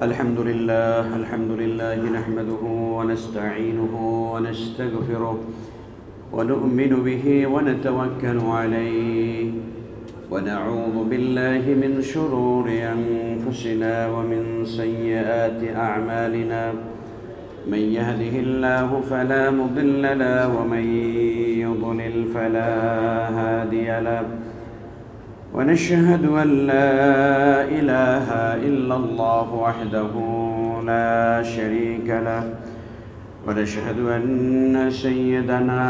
الحمد لله نحمده ونستعينه ونستغفره ونؤمن به ونتوكل عليه ونعوذ بالله من شرور أنفسنا ومن سيئات أعمالنا من يهده الله فلا مضل له ومن يضلل فلا هادي له ونشهد أن لا إله إلا الله وحده لا شريك له ونشهد أن سيدنا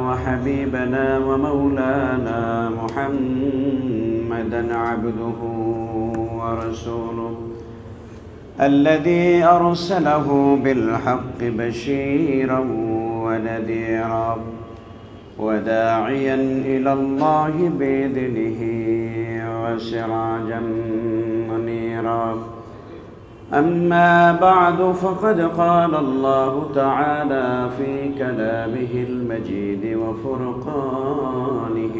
وحبيبنا ومولانا محمدا عبده ورسوله الذي أرسله بالحق بشيرا ونذيرا وداعيا إلى الله بإذنه وسراجا منيرا أما بعد فقد قال الله تعالى في كلامه المجيد وفرقانه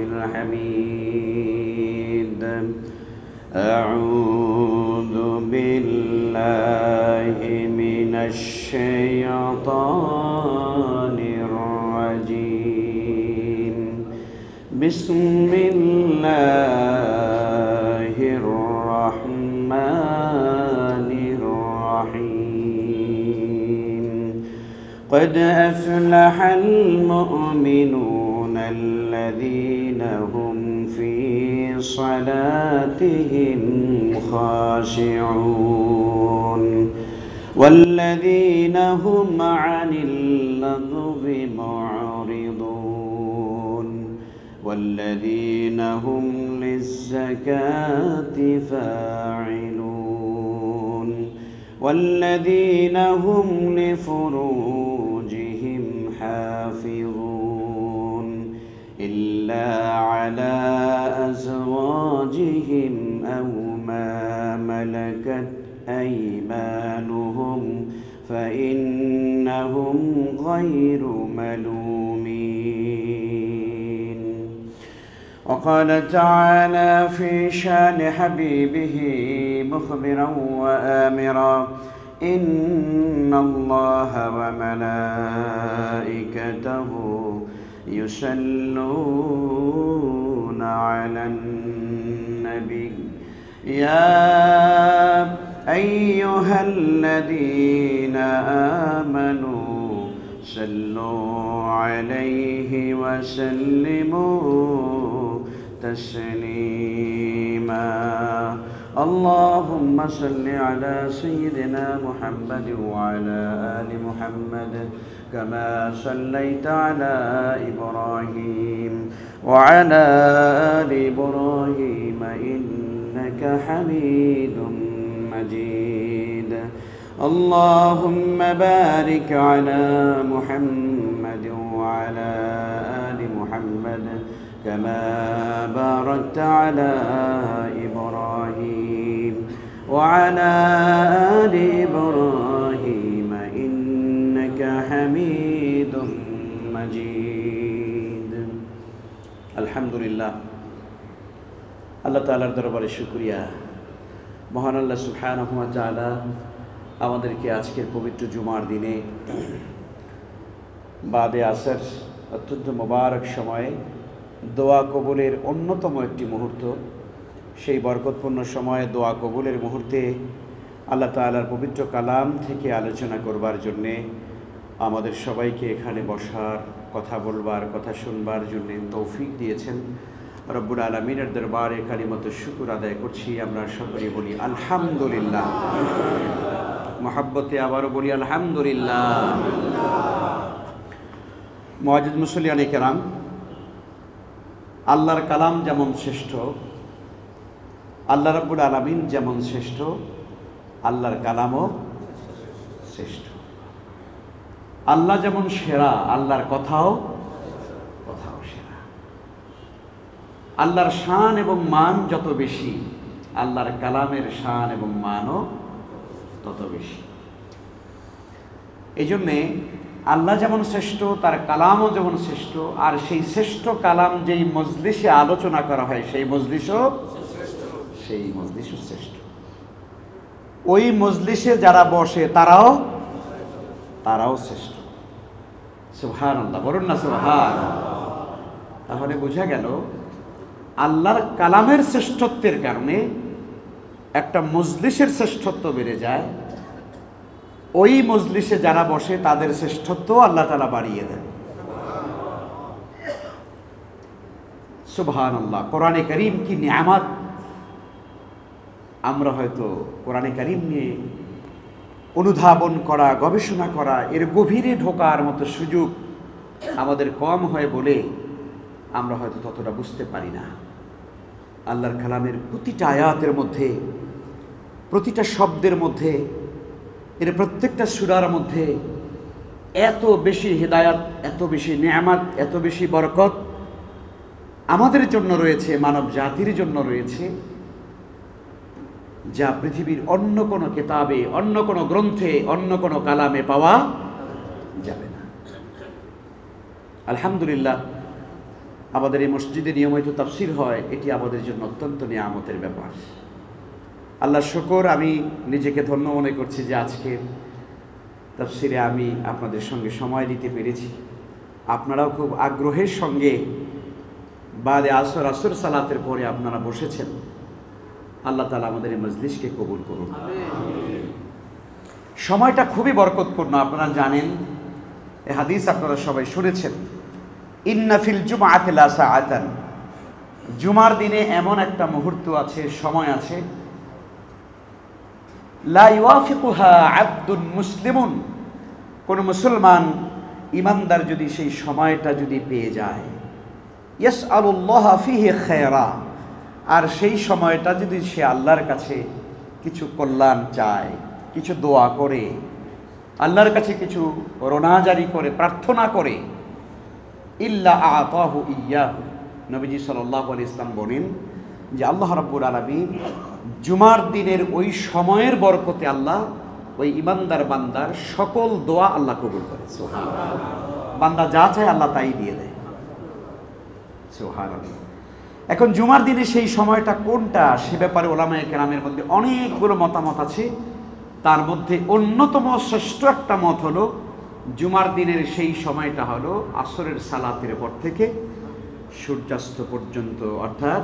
الحميد أعوذ بالله من الشيطان الرجيم بسم الله الرحمن الرحيم قد أفلح المؤمنون الذين هم في صلاتهم خاشعون والذين هم عن اللغو معرضون والذين هم للزكاة فاعلون والذين هم لفروجهم حافظون إلا على أزواجهم أو ما ملكت أيمانهم فإنهم غير ملومين. وقال تعالى في شان حبيبه مخبرا وآمرا إن الله وملائكته يصلون على النبي يا أيها الذين آمنوا صلوا عليه وسلموا تسليما اللهم صل على سيدنا محمد وعلى آل محمد كما صليت على إبراهيم وعلى آل إبراهيم إنك حميد مجيد اللهم بارك على محمد وعلى آل محمد كما باركت على إبراهيم وعلى آل إبراهيم إنك حميد مجيد الحمد لله আল্লাহ তাআলার দরবারে শুকরিয়া মহান আল্লাহ সুবহানাহু ওয়া তাআলা আমাদেরকে আজকের পবিত্র জুমার দিনে বাদে আসর অত্যন্ত মোবারক সময়ে দোয়া কবুলের অন্যতম একটি মুহূর্ত সেই বরকতপূর্ণ সময়ে দোয়া কবুলের মুহূর্তে আল্লাহ তাআলার পবিত্র কালাম থেকে আলোচনা করবার জন্যে আমাদের সবাইকে এখানে বসার কথা বলবার কথা শুনবার জন্য তৌফিক দিয়েছেন রব্বুল আলামিনের দরবারে কালিমাত শুকর আদায় করছি আমরা সকলে বলি আলহামদুলিল্লাহ মহব্বতে আবারও বলি আলহামদুলিল্লাহ মুআজ্জিজ মুসল্লিয়ান কিরাম আল্লাহর কালাম যেমন শ্রেষ্ঠ আল্লাহ রাব্বুল আলামিন যেমন শ্রেষ্ঠ আল্লাহর কালামও শ্রেষ্ঠ আল্লাহ যেমন সেরা আল্লাহর কথাও সেরা আল্লাহর শান এবং মান যত বেশি আল্লাহর কালামের শান এবং মানও তত বেশি এই জন্যে আল্লাহ যেমন শ্রেষ্ঠ তার কালামও যেমন শ্রেষ্ঠ আর সেই শ্রেষ্ঠ কালাম যেই মজলিসে আলোচনা করা হয় সেই মজলিসও শ্রেষ্ঠ ওই মজলিসে যারা বসে তারাও শ্রেষ্ঠ। সুবহানাল্লাহ, বলুন না সুবহানাল্লাহ। তাহলে বোঝা গেল আল্লাহর কালামের শ্রেষ্ঠত্বের কারণে একটা মজলিসের শ্রেষ্ঠত্ব বেড়ে যায়, ওই মজলিসে যারা বসে তাদের শ্রেষ্ঠত্ব আল্লাহ তাআলা বাড়িয়ে দেন। সুবহানাল্লাহ। কোরআনে কারীম কি নিয়ামত! আমরা হয়তো কোরআনে কারীম নিয়ে অনুধাবন করা, গবেষণা করা, এর গভীরে ঢোকার মতো সুযোগ আমাদের কম হয় বলে আমরা হয়তো ততটা বুঝতে পারি না। আল্লাহর কালামের প্রতিটা আয়াতের মধ্যে, প্রতিটা শব্দের মধ্যে, এর প্রত্যেকটা সূরার মধ্যে এত বেশি হিদায়াত, এত বেশি নিয়ামত, এত বেশি বরকত আমাদের জন্য রয়েছে, মানব জাতির জন্য রয়েছে, যা পৃথিবীর অন্য কোনো কিতাবে, অন্য কোনো গ্রন্থে, অন্য কোনো কালামে পাওয়া যাবে না। আলহামদুলিল্লাহ, আমাদের এই মসজিদে নিয়মিত তাফসীর হয়, এটি আমাদের জন্য অত্যন্ত নিয়ামতের ব্যাপার। আল্লাহর শুকর, আমি নিজেকে ধন্য মনে করছি যে আজকে তাফসীরে আমি আপনাদের সঙ্গে সময় দিতে পেরেছি। আপনারাও খুব আগ্রহের সঙ্গে বাদে আসর সালাতের পরে আপনারা বসেছেন। আল্লাহ তাআলা আমাদের এই মজলিসকে কবুল করুন। সময়টা খুবই বরকতপূর্ণ। আপনারা জানেন, এই হাদিস আপনারা সবাই শুনেছেন, ইন্না ফিল জুমআতি লা সাআতান, জুমার দিনে এমন একটা মুহূর্ত আছে, সময় আছে, লা ইউয়াফিকুহা আবদুন মুসলিমুন, কোন মুসলমান ইমানদার যদি সেই সময়টা যদি পেয়ে যায়, ইয়াসআলুল্লাহ ফিহি খায়রা, আর সেই সময়টা যদি সে আল্লাহর কাছে কিছু কল্যাণ চায়, কিছু দোয়া করে, আল্লাহর কাছে কিছু রোনাজারি করে, প্রার্থনা করে, ইল্লা আতাহু ইয়াহু, নবীজি সাল্লাল্লাহু আলাইহি ওয়াসাল্লাম বলেন যে আল্লাহ রাব্বুল আলামিন জুমার দিনের ওই সময়ের বরকতে আল্লাহ ওই ইমানদার বান্দার সকল দোয়া আল্লাহ কবুল করে। সুবহানাল্লাহ। বান্দা যা চায় আল্লাহ তাই দিয়ে দেয়। সুবহানাল্লাহ। এখন জুমার দিনে সেই সময়টা কোনটা, সে ব্যাপারে ওলামায়ে কেরামের মধ্যে অনেকগুলো মতামত আছে। তার মধ্যে অন্যতম শ্রেষ্ঠ একটা মত হলো, জুমার দিনের সেই সময়টা হলো আসরের সালাতের পর থেকে সূর্যাস্ত পর্যন্ত, অর্থাৎ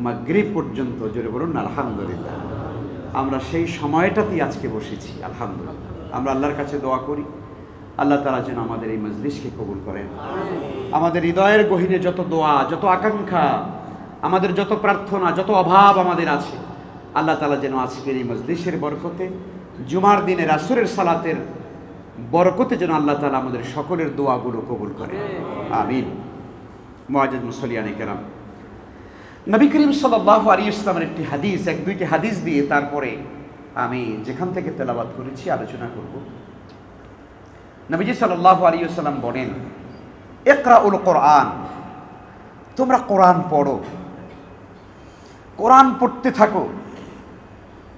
মাগরিব পর্যন্ত। জোরে বলুন আলহামদুলিল্লাহ। আমরা সেই সময়টাতেই আজকে বসেছি, আলহামদুলিল্লাহ। আমরা আল্লাহর কাছে দোয়া করি, আল্লাহ তাআলা যেন আমাদের এই মজলিসকে কবুল করেন। আমাদের হৃদয়ের গহীনে যত দোয়া, যত আকাঙ্ক্ষা, আমাদের যত প্রার্থনা, যত অভাব আমাদের আছে, আল্লাহ তাআলা যেন আজকের এই মজলিসের বরকতে, জুমার দিনের আসরের সালাতের বরকতে যেন আল্লাহ তাআলা আমাদের সকলের দোয়াগুলো কবুল করে। আমিন। মুআজ্জাজ মুসল্লিয়ানে কেরাম, নবী করিম সাল্লাল্লাহু আলাইহি ওয়াসাল্লামের একটি হাদিস, এক দুইটি হাদিস দিয়ে তারপরে আমি যেখান থেকে তেলাওয়াত করেছি আলোচনা করব। নবীজি সাল্লাল্লাহু আলাইহি ওয়াসাল্লাম বলেন, ইকরাউল কোরআন, তোমরা কোরআন পড়ো, কোরআন পড়তে থাকো,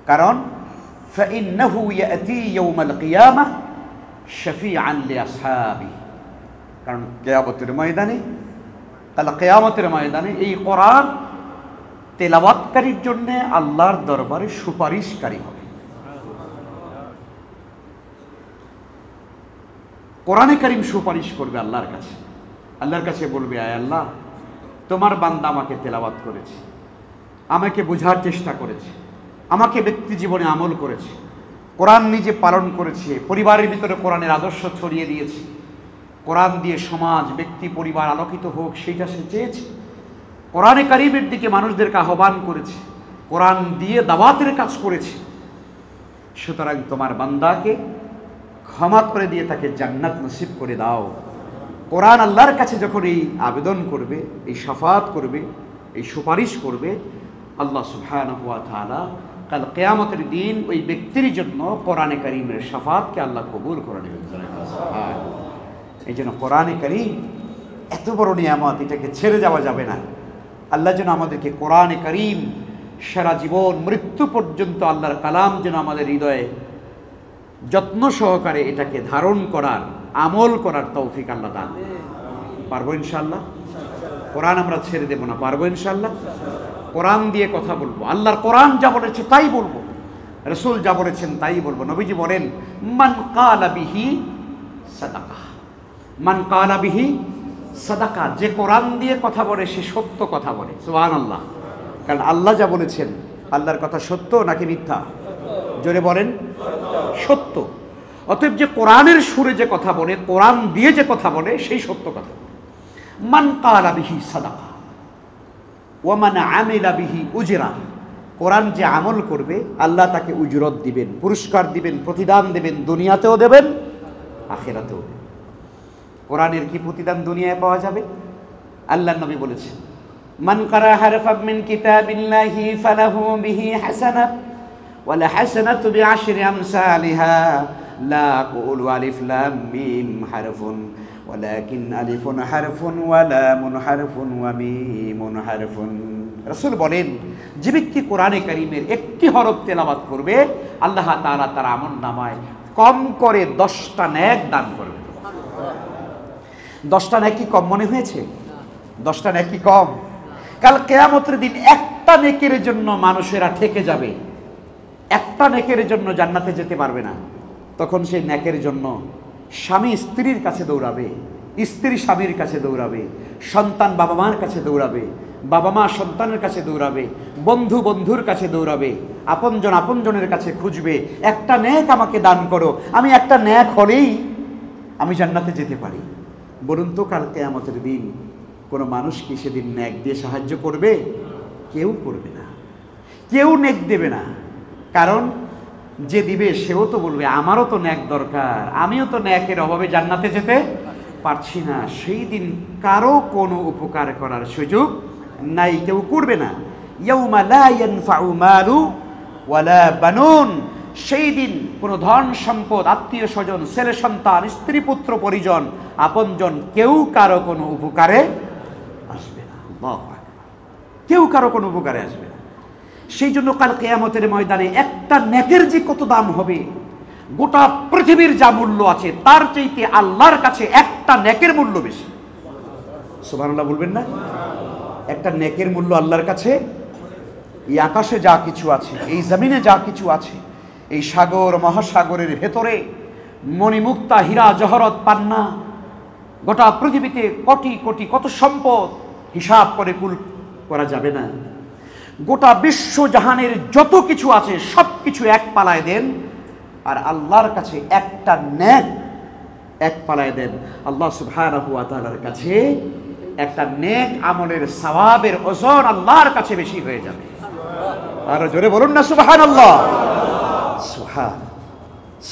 কারণ ফাইন্নাহু ইয়াতি ইয়াউমাল কিয়ামাহ শাফিআন লিআসহাবি, কারণ কিয়ামতের ময়দানে, কাল কিয়ামতের ময়দানে এই কোরআন তেলাওয়াতকারীর জন্য আল্লাহর দরবারে সুপারিশকারী হবে। কোরআনে কারীম সুপারিশ করবে আল্লাহর কাছে, আল্লাহর কাছে বলবে, আয় আল্লাহ, তোমার বান্দা আমাকে তেলাওয়াত করেছে, আমাকে বোঝার চেষ্টা করেছে, আমাকে ব্যক্তি জীবনে আমল করেছে, কোরআন নিজে পালন করেছে, পরিবারের ভিতরে কোরআনের আদর্শ ছড়িয়ে দিয়েছে, কোরআন দিয়ে সমাজ, ব্যক্তি, পরিবার আলোকিত হোক সেইটা সে চেয়েছে, কোরআনে কারীমের দিকে মানুষদেরকে আহ্বান করেছে, কোরআন দিয়ে দাওয়াতের কাজ করেছে। সুতরাং তোমার বান্দাকে ক্ষমা করে দিয়ে তাকে জান্নাত নসিব করে দাও। কোরআন আল্লাহর কাছে যখন এই আবেদন করবে, এই শাফাত করবে, এই সুপারিশ করবে, আল্লাহ সুবহানাহু ওয়া তাআলা কাল কিয়ামতের দিন ওই ব্যক্তির জন্য কোরআনে কারীমের শাফাতকে আল্লাহ কবুল করে নেবেন। এই জন্য কোরআনে কারীম এত বড় নিয়ামত, এটাকে ছেড়ে যাওয়া যাবে না। আল্লাহ যেন আমাদেরকে কোরআনে কারীম সারা জীবন, মৃত্যু পর্যন্ত আল্লাহর কালাম যেন আমাদের হৃদয়ে যত্ন সহকারে এটাকে ধারণ করার, আমল করার তৌফিক আল্লাহ দান। পারবো ইনশাআল্লাহ? কোরআন আমরা ছেড়ে দেব না, পারবো ইনশাআল্লাহ? কোরআন দিয়ে কথা বলবো, আল্লাহর কোরআন যা বলেছে তাই বলবো। রাসূল যা বলেছেন তাই বলবো। নবীজি বলেন, মান কালা বিহি সাদাকা, মান কালা বিহি সাদাকা, যে কোরআন দিয়ে কথা বলে সে সত্য কথা বলে। সুবহানাল্লাহ। কারণ আল্লাহ যা বলেছেন, আল্লাহর কথা সত্য নাকি মিথ্যা? জোরে বলেন, সত্য। অতএব যে কোরআনের সুরে যে কথা বলে, কোরআন দিয়ে যে কথা বলে, সেই সত্য কথা। মান কালা বিহি সাদাকা ওয়া মান আমিলা বিহি উজরা, কোরআন যে আমল করবে আল্লাহ তাকে উজরত দিবেন, পুরস্কার দিবেন, প্রতিদান দেবেন, দুনিয়াতেও দেবেন, আখিরাতেও দেবেন। কোরআনের কি প্রতিদান দুনিয়ায় পাওয়া যাবে? আল্লাহর নবী বলেছেন, মান কারা হারফাম মিন কিতাবিল্লাহি ফালাহু বিহি হাসানাহ ওয়া লা হাসানাতু বিআশরি আমসালিহা লা আকুলু আলিফ লাম মিম হারফুন ওয়ালাকিন আলিফুন হারফুন ওয়া লামুন হারফুন ওয়া মিমুন হারফুন। রাসূল বলেন, যে ব্যক্তি কোরআনে কারীমের একটি হরফ তেলাওয়াত করবে, আল্লাহ তাআলা তার আমলনামায় কম করে 10টা নেক দান করবে। 10টা নেক কি কম মনে হয়েছে? 10টা নেক কি কম? কাল কিয়ামতের দিন একটা নেকের জন্য মানুষেরা ঠেকে যাবে, একটা নেকের জন্য জান্নাতে যেতে পারবে না। তখন সেই নেকের জন্য স্বামী স্ত্রীর কাছে দৌড়াবে, স্ত্রী স্বামীর কাছে দৌড়াবে, সন্তান বাবা মার কাছে দৌড়াবে, বাবা মা সন্তানের কাছে দৌড়াবে, বন্ধু বন্ধুর কাছে দৌড়াবে, আপনজন আপনজনের কাছে খুঁজবে, একটা নেক আমাকে দান করো, আমি একটা নেক হলেই আমি জান্নাতে যেতে পারি। বলুন তো, কাল কিয়ামতের দিন কোনো মানুষ কি সেদিন নেক দিয়ে সাহায্য করবে? কেউ করবে না, কেউ নেক দেবে না। কারণ যে দিবে সেও তো বলবে, আমারও তো নেক দরকার, আমিও তো নেকের অভাবে জান্নাতে যেতে পারছি না। সেই দিন কারো কোনো উপকার করার সুযোগ নাই, কেউ করবে না। ইয়াউমা লা ইয়ানফাউ মালু ওয়ালা বানুন, সেই দিন কোনো ধন সম্পদ, আত্মীয় স্বজন, ছেলে সন্তান, স্ত্রী পুত্র পরিজন, আপনজন কেউ কারো কোনো উপকারে আসবে না। আল্লাহু আকবার। কেউ কারো কোনো উপকারে আসবে না। সেই জন্য কাল কিয়ামতের ময়দানে একটা নেকের যে কত দাম হবে, গোটা পৃথিবীর যা মূল্য আছে তার চাইতে আল্লাহর কাছে একটা নেকের মূল্য বেশি। সুবহানাল্লাহ বলবেন না? একটা নেকের মূল্য আল্লাহর কাছে এই আকাশে যা কিছু আছে, এই জমিনে যা কিছু আছে, এই সাগর মহাসাগরের ভেতরে মণিমুক্তা হীরা জহরত পান্না, গোটা পৃথিবীতে কোটি কোটি কত সম্পদ হিসাব করে কুল করা যাবে না। গোটা বিশ্ব জাহানের যত কিছু আছে সব কিছু এক পালায় দেন, আর আল্লাহর কাছে একটা নেক এক পালায় দেন। আল্লাহ সুবহানাহু ওয়া তাআলার কাছে একটা নেক আমলের সওয়াবের ওজন আল্লাহর কাছে বেশি হয়ে যাবে। আর জোরে বলুন না সুবহানাল্লাহ।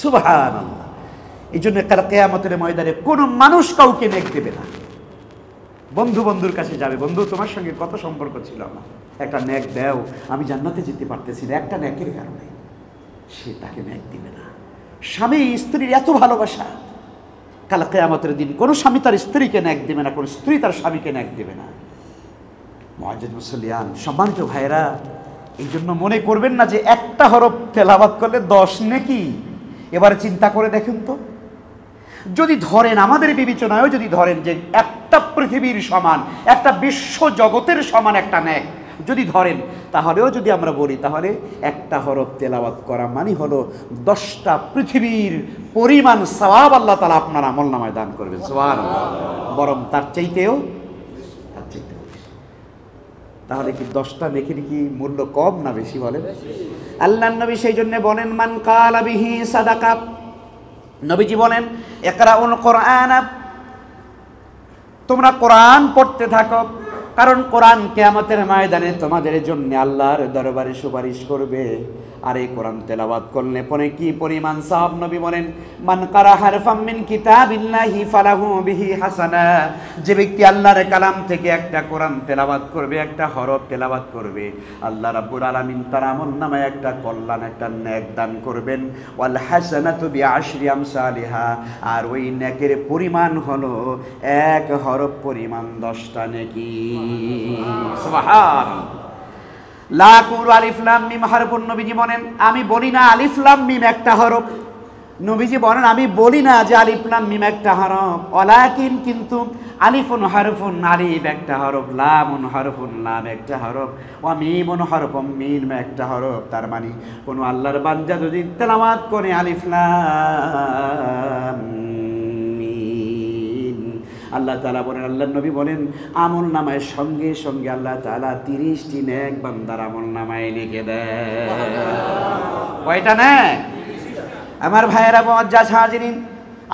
সুবহানাল্লাহ। এই জন্য কাল কিয়ামতের ময়দানে কোনো মানুষ কাউকে নেক দেবে না। বন্ধু বন্ধুর কাছে যাবে, বন্ধু তোমার সঙ্গে কত সম্পর্ক ছিল আমার, একটা নেক দাও, আমি জান্নাতে যেতে পারতেছি না, একটা নেকের কারণে। সে তাকে নেক দিবে না। স্বামী স্ত্রীর এত ভালোবাসা, কাল কিয়ামতের দিন কোনো স্বামী তার স্ত্রীকে নেক দেবে না, কোনো স্ত্রী তার স্বামীকে নেক দেবে না। মুআজ্জিজ মুসল্লিয়ান, সম্মানিত ভাইরা, এই জন্য মনে করবেন না যে একটা হরফ তেলাওয়াত করলে 10 নেকি। এবারে চিন্তা করে দেখেন তো, যদি ধরেন আমাদের বিবেচনায়ও যদি ধরেন যে একটা পৃথিবীর সমান, একটা বিশ্ব জগতের সমান একটা নেক যদি ধরেন, তাহলেও যদি আমরা বলি তাহলে একটা হরফ তেলাওয়াত করা মানে হলো 10টা পৃথিবীর পরিমাণ সওয়াব আল্লাহ তাআলা আপনার আমলনামায় দান করবেন। সুবহানাল্লাহ। বরং তার চাইতেও বেশি। তাহলে কি 10টা নেকির কি মূল্য কম না বেশি বলেন? আল্লাহর নবী সেই জন্য বলেন, মান কালা বিহি সাদাকা, নবীজি বলেন, ইকরাউল কোরআন, তোমরা কোরআন পড়তে থাকো, কারণ কোরআন কিয়ামতের ময়দানে তোমাদের জন্য আল্লাহর দরবারে সুপারিশ করবে। আর এই কোরআন তেলাওয়াত করলে পরে কি পরিমাণ সওয়াব, নবী বলেন, মান কারা হারফাম মিন কিতাবিল্লাহি ফালাহু বিহি হাসানা, যে ব্যক্তি আল্লাহর কালাম থেকে একটা কোরআন তেলাওয়াত করবে, একটা হরফ তেলাওয়াত করবে, আল্লাহ রাব্বুল আলামিন তার আমলনামায় একটা কল্যাণ, একটা নেক দান করবেন। ওয়াল হাসানাতু বিআশরি আমসালিহা, আর ওই নেকের পরিমাণ হলো এক হরফ পরিমাণ 10টা নেকি। সুবহানাল্লাহ। লা কুল আলিফ লাম মিম হারফুন, নবীজি বলেন, আমি বলি না আলিফ লাম মিম একটা হরফ, নবীজি বলেন আমি বলি না যে আলিফ লাম মিম একটা হরফ, ওয়ালাকিন কিন্তু আলিফুন হরফুন আলিফ একটা হরফ, লামুন হরফুন লাম একটা হরফ, ওয়া মিমুন হরফুন মিম একটা হরফ। তার মানে কোন আল্লাহর বান্দা যদি তেলাওয়াত করে আলিফ লাম মিম, আল্লাহ তাআলা বলেন, আল্লাহর নবী বলেন আমল নামায় সঙ্গে সঙ্গে আল্লাহ তাআলা 30টি নেক বান্দার আমল নামায় লিখে দেয়। কয়টা নেক? আমার ভাইয়েরা মুআজ্জাজ হাজিরিন,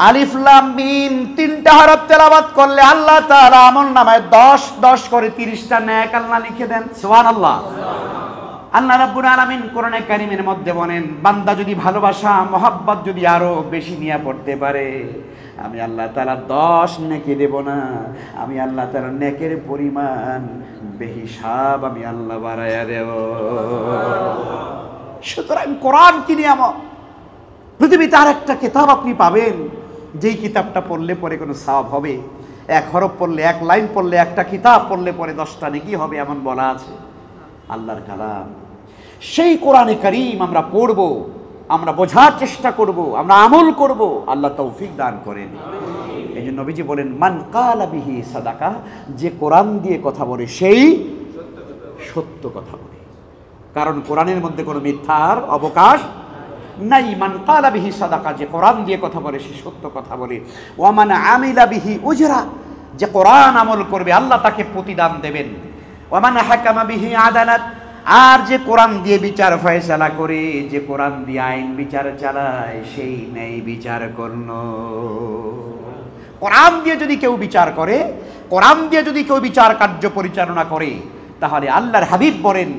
আলিফ লাম মিম 3টা হরফ তেলাওয়াত করলে আল্লাহ তাআলা আমলনামায় 10 করে 30টা নেক আল্লাহ লিখে দেন। সুবহানাল্লাহ। আল্লাহ রাব্বুল আলামিন কোরআনে কারীমের মধ্যে বলেন, বান্দা যদি ভালোবাসা মহব্বত যদি আরো বেশি নিয়ে পড়তে পারে, আমি আল্লাহ তাআলা 10 নেকি দেব না, আমি আল্লাহ তাআলা নেকের পরিমাণ বেহিসাব আমি আল্লাহ বাড়ায়া দেব। সুতরাং কোরআন কি নিয়ামত! পৃথিবীতে আর একটা কিতাব আপনি পাবেন যেই কিতাবটা পড়লে পরে কোনো সওয়াব হবে, এক হরফ পড়লে, এক লাইন পড়লে, একটা কিতাব পড়লে পরে 10টা নেকি হবে, এমন বলা আছে। আল্লাহর কালাম, সেই কোরআনে কারীম আমরা পড়ব, আমরা বোঝার চেষ্টা করব, আমরা আমল করব, আল্লাহ তৌফিক দান করেন। এই জন্য নবীজি বলেন, মান কালা বিহি সাদাকা, যে কোরআন দিয়ে কথা বলে সেই সত্য কথা বলে। কারণ কোরআনের মধ্যে কোনো মিথ্যার অবকাশ নাই। মান কালা বিহি সাদাকা, যে কোরআন দিয়ে কথা বলে সে সত্য কথা বলে। ওয়া মান আমিলা বিহি উজরা, যে কোরআন আমল করবে আল্লাহ তাকে প্রতিদান দেবেন। ওয়া মান হাকামা বিহি আদালাত, আর যে কোরআন দিয়ে বিচার ফয়সালা করে, যে কোরআন দিয়ে আইন বিচার চালায়, সেই ন্যায় বিচার করল। কোরআন দিয়ে যদি কেউ বিচার করে, কোরআন দিয়ে যদি কেউ বিচার কার্য পরিচালনা করে, তাহলে আল্লাহর হাবিব বলেন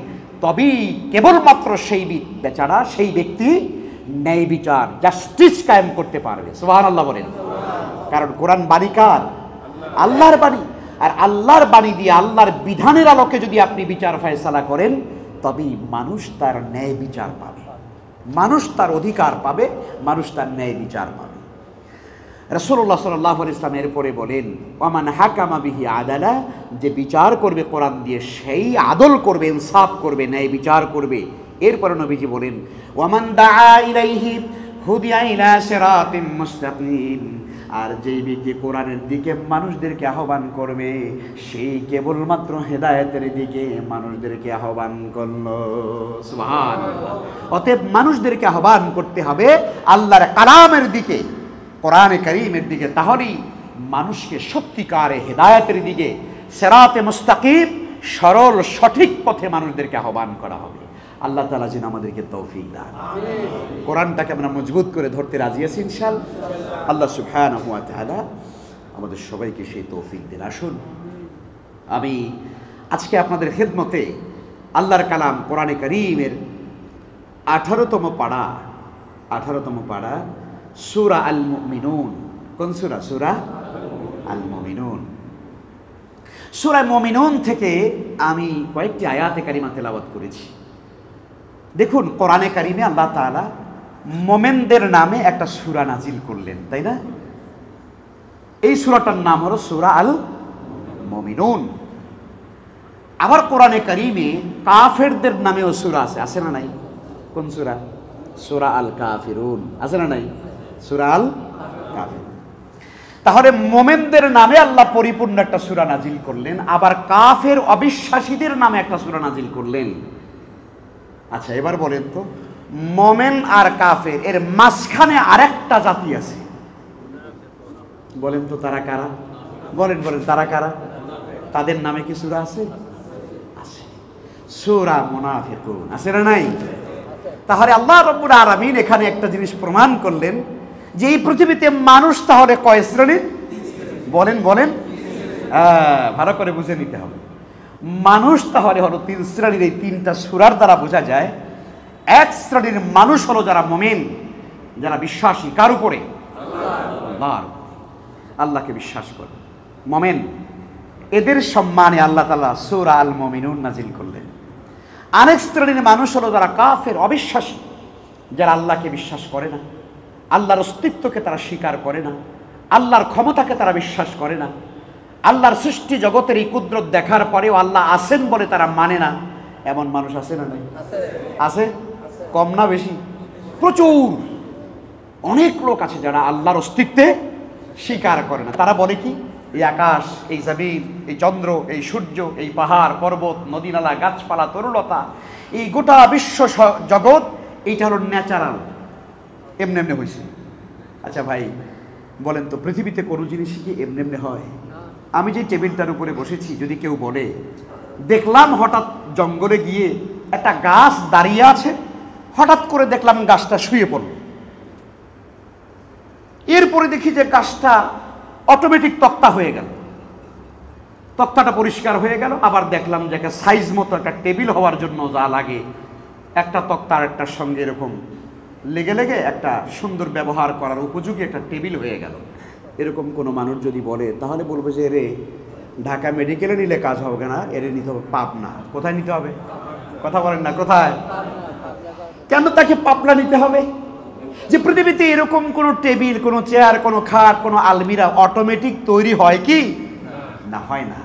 তবেই কেবলমাত্র সেই বেচারা, সেই ব্যক্তি ন্যায় বিচার, জাস্টিস কায়েম করতে পারবে। সুবহানাল্লাহ বলেন। কারণ কোরআন বাণী কার? আল্লাহর বাণী। আর আল্লাহর বাণী দিয়ে আল্লাহর বিধানের আলোকে যদি আপনি বিচার ফয়সালা করেন, তবেই মানুষ তার ন্যায় বিচার পাবে, মানুষ তার অধিকার পাবে, মানুষ তার ন্যায় বিচার পাবে। রাসূলুল্লাহ সাল্লাল্লাহু আলাইহি ওয়াসাল্লাম এরপরে বলেন, ওয়ামান হাকামা বিহি আদালা, যে বিচার করবে কোরআন দিয়ে সেই আদল করবে, ইনসাফ করবে, ন্যায় বিচার করবে। এরপরে নবীজি বলেন, ওয়ামান দাআ ইলাইহি হুদিয়া ইলা সিরাতিম মুস্তাকিম, আর যেই ব্যক্তি কোরআনের দিকে মানুষদেরকে আহ্বান করবে, সেই কেবলমাত্র হেদায়েতের দিকে মানুষদেরকে আহ্বান করল। সুবহানাল্লাহ। অতএব মানুষদেরকে আহ্বান করতে হবে আল্লাহর কালামের দিকে, কোরআনে কারীমের দিকে, তাহলেই মানুষকে সত্যিকারে হেদায়েতের দিকে, সিরাতে মুস্তাকিম, সরল সঠিক পথে মানুষদেরকে আহ্বান করা হবে। আল্লাহ তাআলা যেন আমাদেরকে তৌফিক দেন। কোরআনটাকে আমরা মজবুত করে ধরতে রাজি আছি ইনশাআল্লাহ। আল্লাহ সুবহানাহু ওয়া তাআলা আমাদের সবাইকে সেই তৌফিক দেন। আসুন আমি আজকে আপনাদের খেদমতে আল্লাহর কালাম কোরআনে কারীমের 18তম পারা সূরা আল মুমিনুন। কোন সূরা? সূরা আল মুমিনুন। সূরা মুমিনুন থেকে আমি কয়েকটি আয়াতে কারিমা তেলাওয়াত করেছি। দেখুন, কোরআনে কারীমে আল্লাহ তাআলা মোমেনদের নামে একটা সূরা নাজিল করলেন, তাই না? এই সূরাটার নাম হলো সূরা আল মুমিনুন। আবার কোরআনে কারীমে কাফেরদের নামেও সূরা আছে, আছে না নাই? কোন সূরা? সূরা আল কাফিরুন, আছে না নাই? সূরা আল কাফিরুন। তাহলে মোমেনদের নামে আল্লাহ পরিপূর্ণ একটা সূরা নাজিল করলেন, আবার কাফের অবিশ্বাসীদের নামে একটা সূরা নাজিল করলেন। আচ্ছা, এবার বলেন তো, মোমেন আর কাফের এর মাঝখানে আরেকটা জাতি আছে, বলেন তো তারা কারা? বলেন তারা কারা? তাদের নামে কি সূরা আছে? আছে, সূরা মুনাফিকুন, আছে না নাই? তাহলে আল্লাহ রাব্বুল আলামিন এখানে একটা জিনিস প্রমাণ করলেন যে এই পৃথিবীতে মানুষ তাহলে কয় শ্রেণীর? বলেন ভালো করে বুঝে নিতে হবে। মানুষ তাহলে হলো 3 শ্রেণীর। এই 3টা সূরার দ্বারা বোঝা যায়, এক শ্রেণীর মানুষ হলো যারা মুমিন, যারা বিশ্বাসী কার উপরে? আল্লাহকে বিশ্বাস করে মুমিন। এদের সম্মানে আল্লাহ তাআলা সূরা আল মুমিনুন নাজিল করলেন। আরেক শ্রেণীর মানুষ হলো যারা কাফের, অবিশ্বাসী, যারা আল্লাহকে বিশ্বাস করে না, আল্লাহর অস্তিত্বকে তারা স্বীকার করে না, আল্লাহর ক্ষমতাকে তারা বিশ্বাস করে না, আল্লাহর সৃষ্টি জগতের এই কুদরত দেখার পরেও আল্লাহ আছেন বলে তারা মানে না। এমন মানুষ আছে না নাই? আছে। কম না বেশি? প্রচুর। অনেক লোক আছে যারা আল্লাহর অস্তিত্বে স্বীকার করে না। তারা বলে কি, এই আকাশ, এই জমিন, এই চন্দ্র, এই সূর্য, এই পাহাড় পর্বত, নদী নালা, গাছপালা, তরুলতা, এই গোটা বিশ্ব জগৎ এইটা হলো ন্যাচারাল, এমনি এমনি হয়েছে। আচ্ছা ভাই বলেন তো, পৃথিবীতে কোনো জিনিসই কি এমনি এমনি হয়? আমি যে টেবিলটার উপরে বসেছি, যদি কেউ বলে দেখলাম হঠাৎ জঙ্গলে গিয়ে একটা গাছ দাঁড়িয়ে আছে, হঠাৎ করে দেখলাম গাছটা শুয়ে পড়ল, এরপরে দেখি যে গাছটা অটোমেটিক তক্তা হয়ে গেল, তক্তাটা পরিষ্কার হয়ে গেল, আবার দেখলাম যে একটা সাইজ মতো একটা টেবিল হওয়ার জন্য যা লাগে একটা তক্তা আর একটার সঙ্গে এরকম লেগে লেগে একটা সুন্দর ব্যবহার করার উপযোগী একটা টেবিল হয়ে গেল। এরকম কোনো মানুষ যদি বলে, তাহলে বলবে যে এরে ঢাকা মেডিকেলে নিলে কাজ হবে না, এরে নিতে হবে পাবনা। কোথায় নিতে হবে? কথা বলেন না, কোথায়? কেন তাকে পাবনা নিতে হবে? যে পৃথিবীতে এরকম কোনো টেবিল, কোনো চেয়ার, কোনো খাট, কোনো আলমিরা অটোমেটিক তৈরি হয় কি না? হয় না।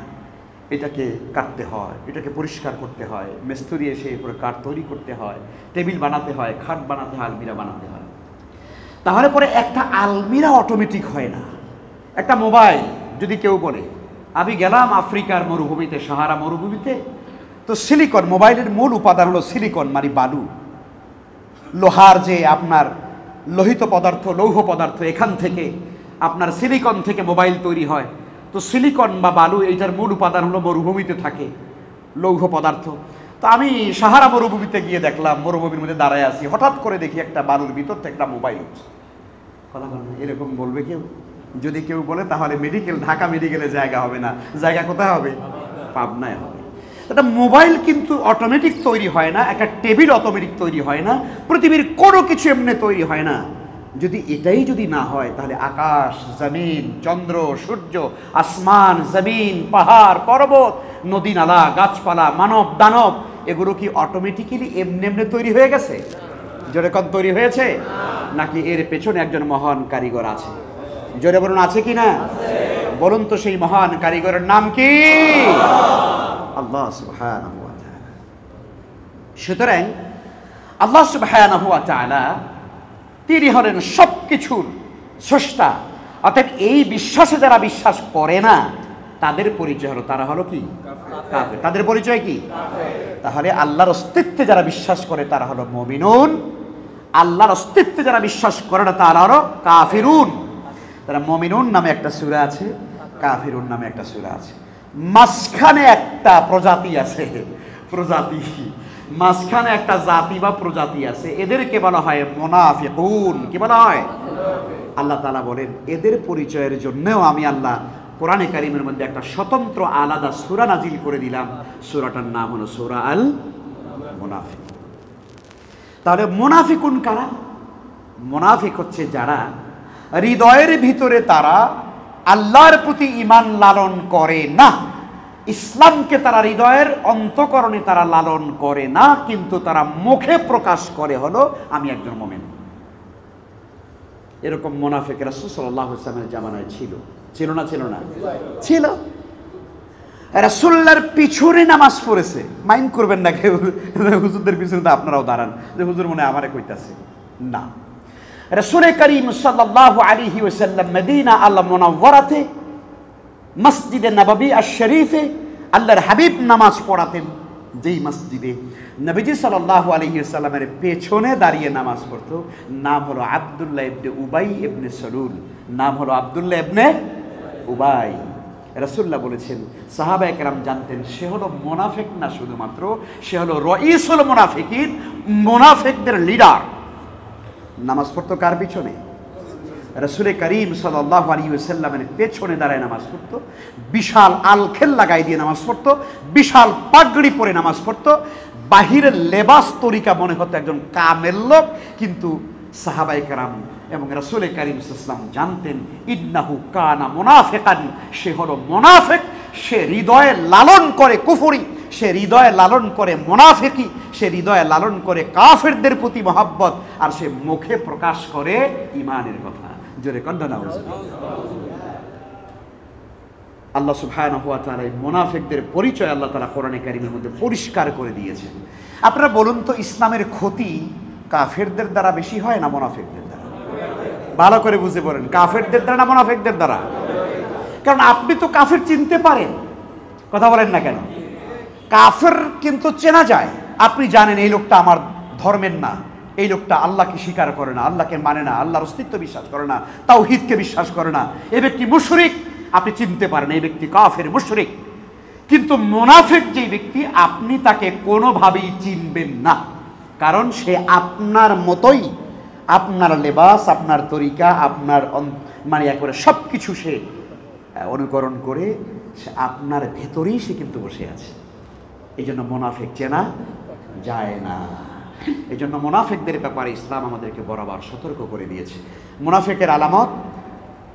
এটাকে কাটতে হয়, এটাকে পরিষ্কার করতে হয়, মিস্ত্রি এসে এরপরে কাঠ তৈরি করতে হয়, টেবিল বানাতে হয়, খাট বানাতে হয়, আলমিরা বানাতে হয়। তাহলে পরে একটা আলমিরা অটোমেটিক হয় না। একটা মোবাইল যদি কেউ বলে, আমি গেলাম আফ্রিকার মরুভূমিতে, সাহারা মরুভূমিতে, তো সিলিকন, মোবাইলের মূল উপাদান হলো সিলিকন, মানে বালু, লোহার যে আপনার লোহিত পদার্থ, লৌহ পদার্থ, এখান থেকে আপনার সিলিকন থেকে মোবাইল তৈরি হয়। তো সিলিকন বা বালু এইটার মূল উপাদান হলো মরুভূমিতে থাকে লৌহ পদার্থ। তো আমি সাহারা মরুভূমিতে গিয়ে দেখলাম, মরুভূমির মধ্যে দাঁড়ায় আছি, হঠাৎ করে দেখি একটা বালুর ভিতর থেকে একটা মোবাইল হচ্ছে। কথা বলবে, এরকম বলবে কেউ? যদি কেউ বলে তাহলে মেডিকেল, ঢাকা মেডিকেলে জায়গা হবে না। জায়গা কোথায় হবে? পাবনায় হবে। একটা মোবাইল কিন্তু অটোমেটিক তৈরি হয় না, একটা টেবিল অটোমেটিক তৈরি হয় না, পৃথিবীর কোনো কিছু এমনি তৈরি হয় না। যদি এটাই যদি না হয়, তাহলে আকাশ, জমিন, চন্দ্র, সূর্য, আসমান, জমিন, পাহাড় পর্বত, নদী নালা, গাছপালা, মানব দানব, এগুলো কি অটোমেটিক্যালি এমনি এমনি তৈরি হয়ে গেছে? যেরকম তৈরি হয়েছে, নাকি এর পেছনে একজন মহান কারিগর আছে? জোরে বলুন, আছে কি না? বলুন তো, সেই মহান কারিগরের নাম কি? আল্লাহ সুবহানাহু ওয়া তাআলা। সুতরাং আল্লাহ সুবহানাহু ওয়া তাআলা তিনি হলেন সবকিছুর স্রষ্টা। অর্থাৎ এই বিশ্বাসে যারা বিশ্বাস করে না, তাদের পরিচয় হলো, তারা হলো কি? কাফের। তাদের পরিচয় কি? তাহলে আল্লাহর অস্তিত্বে যারা বিশ্বাস করে তারা হলো মুমিনুন, আল্লাহর অস্তিত্বে যারা বিশ্বাস করে না তারা হলো কাফিরুন। তারা মুমিনুন নামে একটা সূরা আছে, কাফিরুন নামে একটা সূরা আছে। মাঝখানে একটা প্রজাতি আছে, প্রজাতি, মাঝখানে একটা জাতি বা প্রজাতি আছে, এদেরকে বলা হয় মুনাফিকুন। কি বলা হয়? আল্লাহ তাআলা বলেন, এদের পরিচয়ের জন্যও আমি আল্লাহ কোরআনে কারীমের মধ্যে একটা স্বতন্ত্র আলাদা সূরা নাজিল করে দিলাম। সূরাটার নাম হলো সূরা আল মুনাফিক। তাহলে মুনাফিকুন কারা? মুনাফিক হচ্ছে যারা হৃদয়ের ভিতরে তারা আল্লাহর প্রতি ঈমান লালন করে না, ইসলামকে তারা হৃদয়ের অন্তঃকরণে তারা লালন করে না, কিন্তু তারা মুখে প্রকাশ করে হলো আমি একজন মুমিন। এরকম মুনাফিক রাসূল সাল্লাল্লাহু আলাইহি ওয়াসাল্লামের জামানায় ছিল। ছিল না? ছিল না? ছিল। রাসূলুল্লাহর পিছনে নামাজ পড়েছে। মাইন্ড করবেন না কেউ, হুজুরদের পিছনে তো আপনারাও দাঁড়ান যে হুজুর মনে আমারে কইতাছে না। রাসূল করিম সাল্লাল্লাহু আলাইহি ওয়াসাল্লাম মদিনা আল মুনাওয়ারাতে মসজিদে নববী আশ-শরীফে আল্লাহর হাবিব নামাজ পড়াতেন। যেই মসজিদে নবীজি সাল্লাল্লাহু আলাইহি ওয়াসাল্লামের পেছনে দাঁড়িয়ে নামাজ পড়তো, নাম হলো আব্দুল্লাহ ইবনে উবাই ইবনে সলুল। নাম হলো আব্দুল্লাহ ইবনে উবাই। রাসূলুল্লাহ বলেছেন, সাহাবায়ে কেরাম জানতেন সে হলো মুনাফিক না, শুধুমাত্র সে হলো রাইসুল মুনাফিকিন, মুনাফিকদের লিডার। নামাজ পড়তো কার পিছনে? রাসূল করিম সাল্লাল্লাহু আলাইহি ওয়াসাল্লামের পেছনে দাঁড়ায় নামাজ পড়তো। বিশাল আলখেল লাগাই দিয়ে নামাজ পড়তো, বিশাল পাগড়ি পরে নামাজ পড়তো। বাহিরের লেবাস তরিকা মনে হতো একজন কামেল লোক, কিন্তু সাহাবায়ে কেরাম এবং রাসূল করিম সাল্লাল্লাহু আলাইহি ওয়াসাল্লাম জানতেন ইন্নাহু কানা মুনাফিকান, সে হলো মুনাফিক। সে হৃদয়ে লালন করে কুফরি, সে হৃদয়ে লালন করে মুনাফিকি, সে হৃদয়ে লালন করে কাফেরদের প্রতি মহব্বত, আর সে মুখে প্রকাশ করে ঈমানের কথা। জোরে কন্যা নাউজ। আল্লাহ সুবহানাহু ওয়া তাআলা এই মুনাফিকদের পরিচয় আল্লাহ তাআলা কোরআনে কারীমের মধ্যে পরিষ্কার করে দিয়েছেন। আপনারা বলুন তো, ইসলামের ক্ষতি কাফেরদের দ্বারা বেশি হয় না মুনাফিকদের দ্বারা? ভালো করে বুঝে পড়েন, কাফেরদের দ্বারা না মুনাফিকদের দ্বারা? কারণ আপনি তো কাফের চিনতে পারেন, কথা বলেন না কেন? কাফের কিন্তু চেনা যায়। আপনি জানেন এই লোকটা আমার ধর্মের না, এই লোকটা আল্লাহকে স্বীকার করে না, আল্লাহকে মানে না, আল্লাহর অস্তিত্ব বিশ্বাস করে না, তাওহীদকে বিশ্বাস করে না, এই ব্যক্তি মুশরিক। আপনি চিনতে পারেন এই ব্যক্তি কাফের, মুশরিক। কিন্তু মুনাফিক যে ব্যক্তি, আপনি তাকে কোনোভাবেই চিনবেন না, কারণ সে আপনার মতোই, আপনার লেবাস, আপনার তরিকা, আপনার মানে একবারে সব কিছু সে অনুকরণ করে, সে আপনার ভেতরেই সে কিন্তু বসে আছে। এই জন্য মুনাফিক চেনা যায় না। এই জন্য মুনাফিকদের ব্যাপারে ইসলাম আমাদেরকে বরাবর সতর্ক করে দিয়েছে। মুনাফিকের আলামত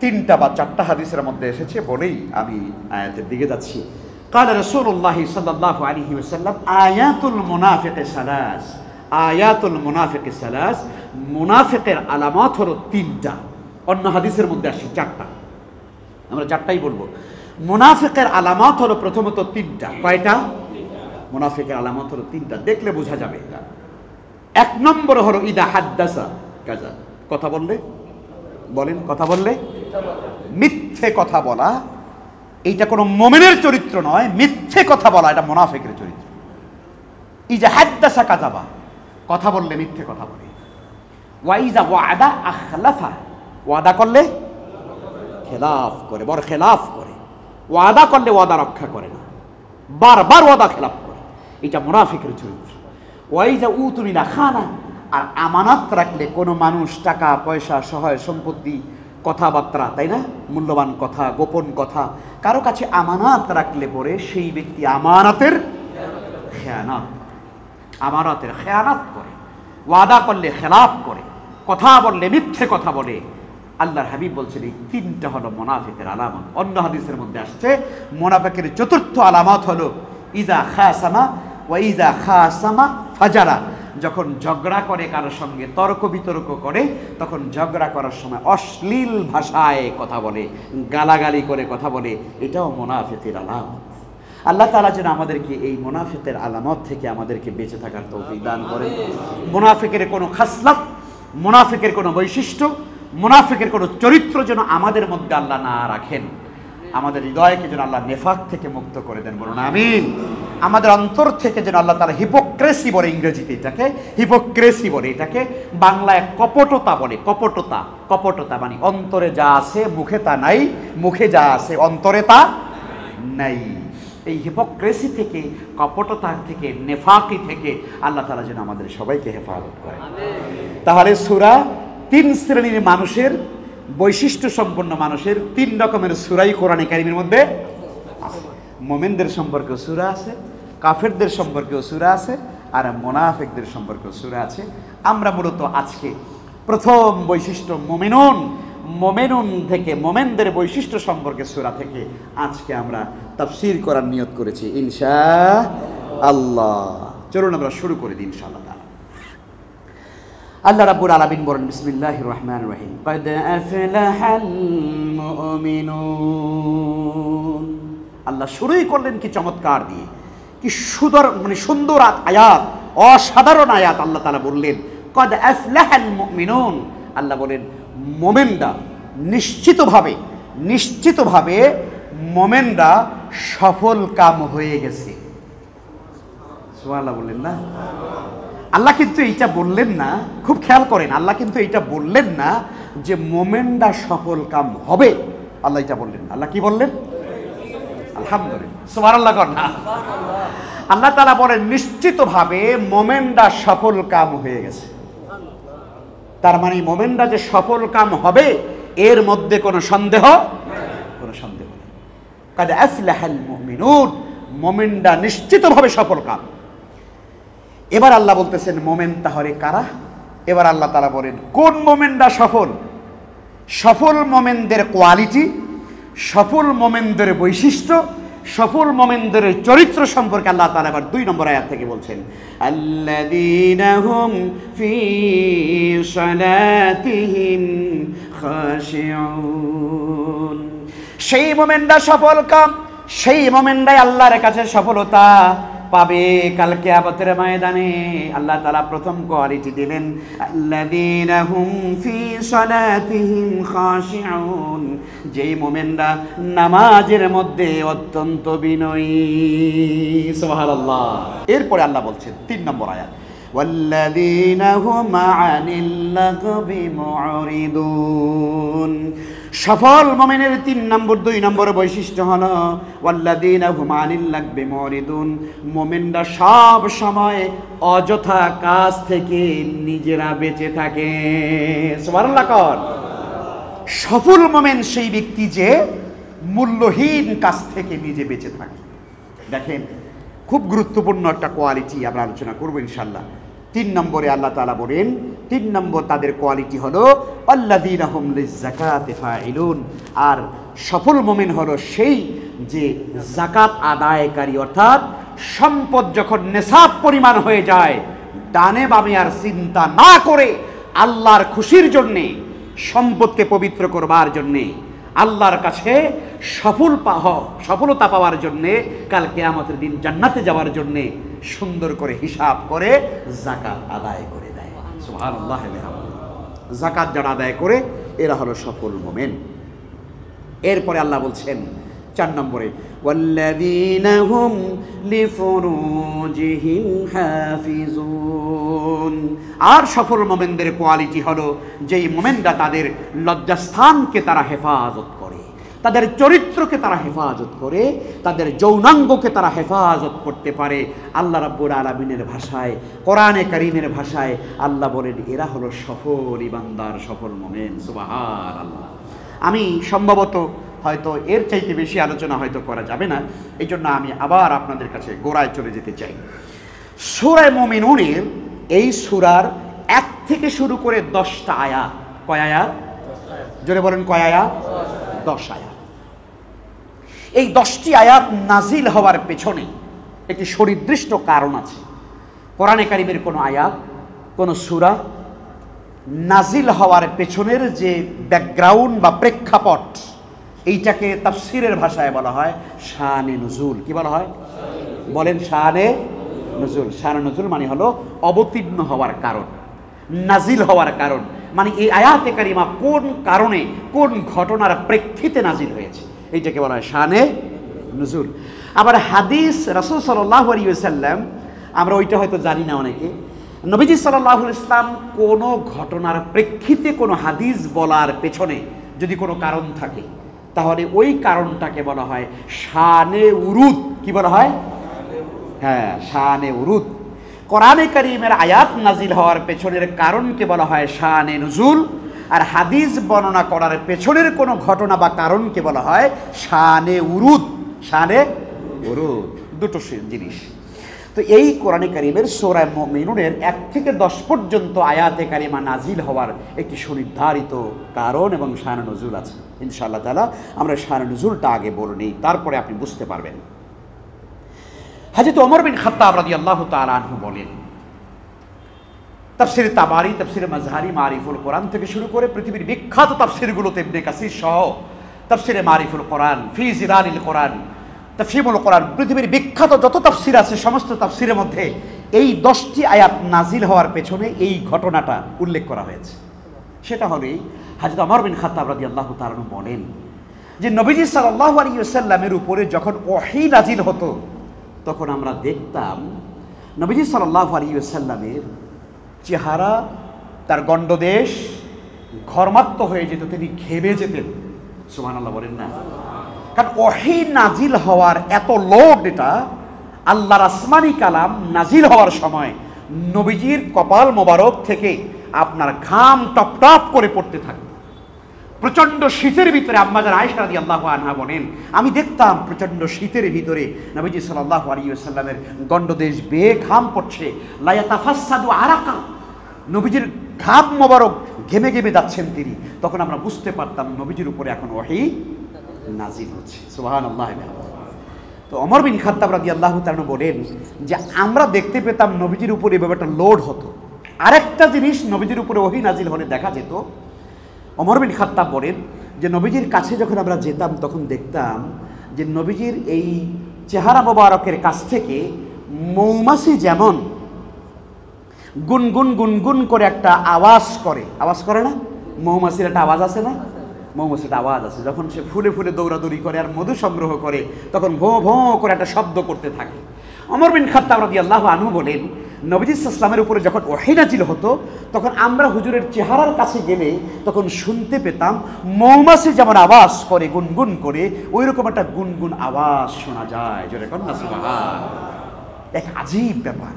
3টা বা 4টা হাদিসের মধ্যে এসেছে বলেই আমি আয়াতের দিকে যাচ্ছি। قال رسول الله صلى الله عليه وسلم آيات المنافق ثلاث آيات المنافق ثلاث মুনাফিকের আলামত হলো 3টা। অন্য হাদিসের মধ্যে আসে 4টা, আমরা 4টাই বলবো। মুনাফিকের আলামত হলো প্রথমত 3টা। কয়টা? মুনাফিকের আলামত হলো 3টা, দেখলে বোঝা যাবে। 1 নম্বর হলো ইদা হাদ্দাসা কাযা, কথা বললে, বলেন, কথা বললে মিথ্যে কথা বলা। এইটা কোনো মুমিনের চরিত্র নয়, মিথ্যে কথা বলা এটা মুনাফিকের চরিত্র। ইজা হাদ্দাসা কাযাবা, কথা বললে মিথ্যে কথা বলে। ওয়াইজা ওয়াদা আখলাফা, ওয়াদা করলে খেলাফ করে, বড় খেলাফ করে। ওয়াদা করলে ওয়াদা রক্ষা করে না, বারবার ওয়াদা খেলাফ করে, এটা মুনাফিকের চরিত্র। ওয়াইজা উতুমিনা খানা, আর আমানত রাখলে কোনো মানুষ টাকা পয়সা সহায় সম্পত্তি কথাবার্তা, তাই না, মূল্যবান কথা, গোপন কথা কারো কাছে আমানত রাখলে পরে সেই ব্যক্তি আমানতের খেয়ানত, আমানতের খেয়ানত করে, ওয়াদা করলে খেলাফ করে, কথা বললে মিথ্যে কথা বলে। আল্লাহর হাবিব বলছেন এই 3টা হলো মুনাফিকের আলামত। অন্য হাদিসের মধ্যে আসছে মুনাফিকের 4র্থ আলামত হলো ইজা খাসামা ওয়া ইজা খাসামা ফাজারা, যখন ঝগড়া করে কারোর সঙ্গে, তর্ক বিতর্ক করে, তখন ঝগড়া করার সময় অশ্লীল ভাষায় কথা বলে, গালাগালি করে কথা বলে, এটাও মুনাফিকের আলামত। আল্লাহ তাআলা যেন আমাদেরকে এই মুনাফিকের আলামত থেকে আমাদেরকে বেঁচে থাকার তৌফিক দান করেন। মুনাফিকের কোনো খাসলাত, মুনাফিকের কোনো বৈশিষ্ট্য, মুনাফিকের কোনো চরিত্র যেন আমাদের মধ্যে আল্লাহ না রাখেন। আমাদের হৃদয়কে যেন আল্লাহ নেফাক থেকে মুক্ত করে দেন, বলুন আমিন। আমাদের অন্তর থেকে যেন আল্লাহ তাআলা হিপোক্রেসি বলে, ইংরেজিতে এটাকে হিপোক্রেসি বলে, এটাকে বাংলায় কপটতা বলে। কপটতা, কপটতা মানে অন্তরে যা আছে মুখে তা নাই, মুখে যা আছে অন্তরে তা নাই। এই হিপোক্রেসি থেকে, কপটতা থেকে, নেফাকি থেকে আল্লাহ তাআলা যেন আমাদের সবাইকে হেফাজত করে। তাহলে সূরা 3 শ্রেণীর মানুষের, বৈশিষ্ট্য সম্পন্ন মানুষের 3 রকমের সূরাই কোরআনে কারীমের মধ্যে আছে। মুমিনদের সম্পর্কেও সূরা আছে, কাফেরদের সম্পর্কেও সূরা আছে, আর মুনাফিকদের সম্পর্কেও সূরা আছে। আমরা মূলত আজকে প্রথম বৈশিষ্ট্য মুমিনুন, মুমিনুন থেকে, মুমিনদের বৈশিষ্ট্য সম্পর্কে সূরা থেকে আজকে আমরা তাফসীর করার নিয়ত করেছি ইনশাআল্লাহ। চলুন আমরা শুরু করে দিই ইনশাআল্লাহ। আল্লাহ রাব্বুল আলামিন বলেন বিসমিল্লাহির রহমানির রহিম, ক্বাদ আফলাহাল মুমিনুন। আল্লাহ শুরুই করলেন কি চমৎকার দিয়ে, কি সুন্দর, মানে সুন্দর আয়াত, অসাধারণ আয়াত। আল্লাহ তাআলা বললেন ক্বাদ আফলাহাল মুমিনুন। আল্লাহ বলেন মুমিনরা নিশ্চিতভাবে, নিশ্চিতভাবে মুমিনরা সফল কাম হয়ে গেছে। সুবহানাল্লাহ বললেন না? আল্লাহ কিন্তু এইটা বললেন না, খুব খেয়াল করেন, আল্লাহ কিন্তু এইটা বললেন না যে মুমিনরা সফল কাম হবে। আল্লাহ এটা বললেন। আল্লাহ কি বললেন? আলহামদুলিল্লাহ, সুবহানাল্লাহ কর না। আল্লাহ তাআলা বলেন নিশ্চিতভাবে মুমিনরা সফল কাম হয়ে গেছে। তার মানে মুমিনরা যে সফল কাম হবে এর মধ্যে কোনো সন্দেহ, কোনো সন্দেহ নেই। কাদ আফলাহাল মুমিনুন, মুমিনরা নিশ্চিতভাবে সফল কাম। এবার আল্লাহ বলতেছেন মোমেন তাহলে কারা? এবার আল্লাহ তাআলা বলেন কোন মোমেনরা সফল। সফল মোমেনদের কোয়ালিটি, সফল মোমেনদের বৈশিষ্ট্য, সফল মোমেনদের চরিত্র সম্পর্কে আল্লাহ তাআলা এবার 2 নম্বর আয়াত থেকে বলছেন, আল্লাযীনা হুম ফী সালাতিহিম খাশিউন। সেই মোমেনরা সফল কাম, সেই মোমেনরাই আল্লাহর কাছে সফলতা, পাবে কাল কিয়ামতের ময়দানে। আল্লাহ তাআলা প্রথম কোয়ালিটি দিলেন, আল্লাযীনা হুম ফি সালাতিহিম খাশিউন, যেই মুমিনরা নামাজের মধ্যে অত্যন্ত বিনয়ী। সুবহানাল্লাহ। এরপরে আল্লাহ বলছেন 3 নম্বর আয়াত, ওয়াল্লাযীনা হুম আনিল লাগবি মুরিদুন। সফল মুমিনের 2 নম্বর বৈশিষ্ট্য হলো ওয়াল্লাযীনা হুম আনিল লাগবি মুরিদুন, মুমিনরা সব সময় অযথা কাজ থেকে নিজেরা বেঁচে থাকে। সুবহানাল্লাহ। কোন সফল মুমিন? সেই ব্যক্তি যে মূল্যহীন কাজ থেকে নিজে বেঁচে থাকে। দেখেন, খুব গুরুত্বপূর্ণ একটা কোয়ালিটি আমরা আলোচনা করবো ইনশাআল্লাহ। 3 নম্বরে আল্লাহ তাআলা বলেন, 3 নম্বর তাদের কোয়ালিটি হলো আল্লাযীনা হুম লিয-যাকাতি ফাইলুন। আর সফল মুমিন হলো সেই যে যাকাত আদায়কারী, অর্থাৎ সম্পদ যখন নেশাব পরিমাণ হয়ে যায়, ডানে বামে আর চিন্তা না করে আল্লাহর খুশির জন্যে, সম্পদকে পবিত্র করবার জন্যে, আল্লাহর কাছে সফলতা পাওয়ার জন্যে, কাল কিয়ামতের দিন জান্নাতে যাওয়ার জন্যে সুন্দর করে হিসাব করে যাকাত আদায় করে দেয়। সুবহানাল্লাহ। যাকাত যারা আদায় করে এরা হলো সফল মুমিন। এরপরে আল্লাহ বলছেন 4 নম্বরে, ওয়াল্লাযীনা হুম লিফুরুজিহিম হাফিজুন। আর সফল মুমিনদের কোয়ালিটি হলো যেই মুমিনরা তাদের লজ্জাস্থানকে তারা হেফাজত করে, তাদের চরিত্রকে তারা হেফাজত করে, তাদের যৌনাঙ্গকে তারা হেফাজত করতে পারে। আল্লাহ রাব্বুল আলামিনের ভাষায়, কোরআনে কারীমের ভাষায় আল্লাহ বলেন এরা হলো সফল ইমানদার, সফল মুমিন। সুবহানাল্লাহ। আমি সম্ভবত হয়তো এর চাইতে বেশি আলোচনা হয়তো করা যাবে না, এই জন্য আমি আবার আপনাদের কাছে গোড়ায় চলে যেতে চাই। সূরা মুমিনুনের এই সূরার 1 থেকে শুরু করে 10টা আয়াত। কয় আয়াত? জোরে বলেন, কয় আয়াত? 10 আয়াত। এই 10টি আয়াত নাজিল হওয়ার পেছনে একটি সুনির্দিষ্ট কারণ আছে। কোরআনে কারীমের কোনো আয়াত, কোনো সূরা নাজিল হওয়ার পেছনের যে ব্যাকগ্রাউন্ড বা প্রেক্ষাপট, এইটাকে তাফসীরের ভাষায় বলা হয় শানে নুজুল। কি বলা হয়? বলেন, শানে নুজুল। শানে নুজুল মানে হলো অবতীর্ণ হওয়ার কারণ, নাজিল হওয়ার কারণ। মানে এই আয়াতে কারিমা কোন কারণে, কোন ঘটনার প্রেক্ষিতে নাজিল হয়েছে, এইটাকে বলা হয় শানে নুজুল। আবার হাদিস, রাসূল সাল্লাল্লাহু আলাইহি ওয়াসাল্লাম, আমরা ওইটা হয়তো জানি না অনেকে, নবীজি সাল্লাল্লাহু আলাইহি ওয়াসাল্লাম কোনো ঘটনার প্রেক্ষিতে কোনো হাদিস বলার পেছনে যদি কোনো কারণ থাকে, তাহলে ওই কারণটাকে বলা হয় শানে উরুদ। কি বলা হয়? হ্যাঁ, শানে উরুদ। কোরআনে কারীমের আয়াত নাজিল হওয়ার পেছনের কারণকে বলা হয় শানে নুজুল, আর হাদিস বর্ণনা করার পেছনের কোনো ঘটনা বা কারণকে বলা হয় শানে উরুদ। শানে উরুদ, দুটো জিনিস। তো এই কোরআনে কারীমের সূরা মুমিনুনের 1 থেকে 10 পর্যন্ত আয়াতে কারিমা নাজিল হওয়ার একটি সুনির্ধারিত কারণ এবং শানে নুজুল আছে। ইনশাআল্লাহ তাআলা আমরা শানে নুজুলটা আগে বলে নিই, তারপরে আপনি বুঝতে পারবেন। হযরত ওমর বিন খাত্তাব রাদিয়াল্লাহু তাআলা আনহু বলেন, তাফসীর তাবারি, তাফসীর মাজহারি, মারিফুল কোরআন থেকে শুরু করে পৃথিবীর বিখ্যাত তাফসীরগুলোতে, ইবনে কাসির সহ তাফসীরে মারিফুল কোরআন, ফি জিলালিল কোরআন, তাফসীরুল কোরআন, পৃথিবীর বিখ্যাত যত তাফসীর আছে সমস্ত তাফসীরের মধ্যে এই 10টি আয়াত নাজিল হওয়ার পেছনে এই ঘটনাটা উল্লেখ করা হয়েছে। সেটা হলেই হযরত ওমর বিন খাত্তাব রাদিয়াল্লাহু তাআলা বলেন যে নবীজি সাল্লাল্লাহু আলাইহি ওয়াসাল্লামের উপরে যখন ওহী নাজিল হতো, তখন আমরা দেখতাম নবীজি সাল্লাল্লাহু আলাইহি ওয়াসাল্লামের চেহারা, তার গণ্ডদেশ ঘর্মাক্ত হয়ে যেত, তিনি ঘেমে যেতেন। সুবহানাল্লাহ বলেন না? কারণ ওহী নাজিল হওয়ার এত লোড, এটা আল্লাহর আসমানি কালাম নাজিল হওয়ার সময় নবীজির কপাল মোবারক থেকে আপনার ঘাম টপ টপ করে পড়তে থাকে। প্রচণ্ড শীতের ভিতরে আম্মাজান আয়েশা রাদিয়াল্লাহু আনহা বলেন, আমি দেখতাম প্রচণ্ড শীতের ভিতরে নবীজি সাল্লাল্লাহু আলাইহি ওয়াসাল্লামের গণ্ডদেশ বেয়ে ঘাম পড়ছে, লা ইয়াতাফাসসাদু আরাকা, নবীজির ঘাম মোবারক ঘেমে ঘেমে যাচ্ছেন তিনি। তখন আমরা বুঝতে পারতাম নবীজির উপরে এখন ওহী নাজিল হচ্ছে। সুবহানাল্লাহ। তো ওমর বিন খাত্তাব রাদিয়াল্লাহু তাআলা বলেন যে আমরা দেখতে পেতাম নবীজির উপরে এভাবে একটা লোড হতো। আরেকটা জিনিস নবীজির উপরে ওহী নাজিল হলে দেখা যেত, ওমর বিন খাত্তাব বলেন যে নবীজির কাছে যখন আমরা যেতাম তখন দেখতাম যে নবীজির এই চেহারা মোবারকের কাছ থেকে মৌমাছি যেমন গুনগুন গুনগুন করে একটা আওয়াজ করে না? মৌমাছির একটা আওয়াজ আছে না? মৌমাছির আওয়াজ আছে। যখন সে ফুলে ফুলে দৌড়াদৌড়ি করে আর মধু সংগ্রহ করে, তখন ভোঁ ভোঁ করে একটা শব্দ করতে থাকে। ওমর বিন খাত্তাব রাদিয়াল্লাহু আনহু বলেন, নবীজি সাল্লাল্লাহু আলাইহি ওয়াসাল্লামের উপরে যখন ওহী নাজিল হতো, তখন আমরা হুজুরের চেহারার কাছে গেলে তখন শুনতে পেতাম মৌমাছি যেমন আওয়াজ করে গুনগুন করে, ওই রকম একটা গুনগুন আওয়াজ শোনা যায়। জোরে কর না সুবহান। এক আজীব ব্যাপার,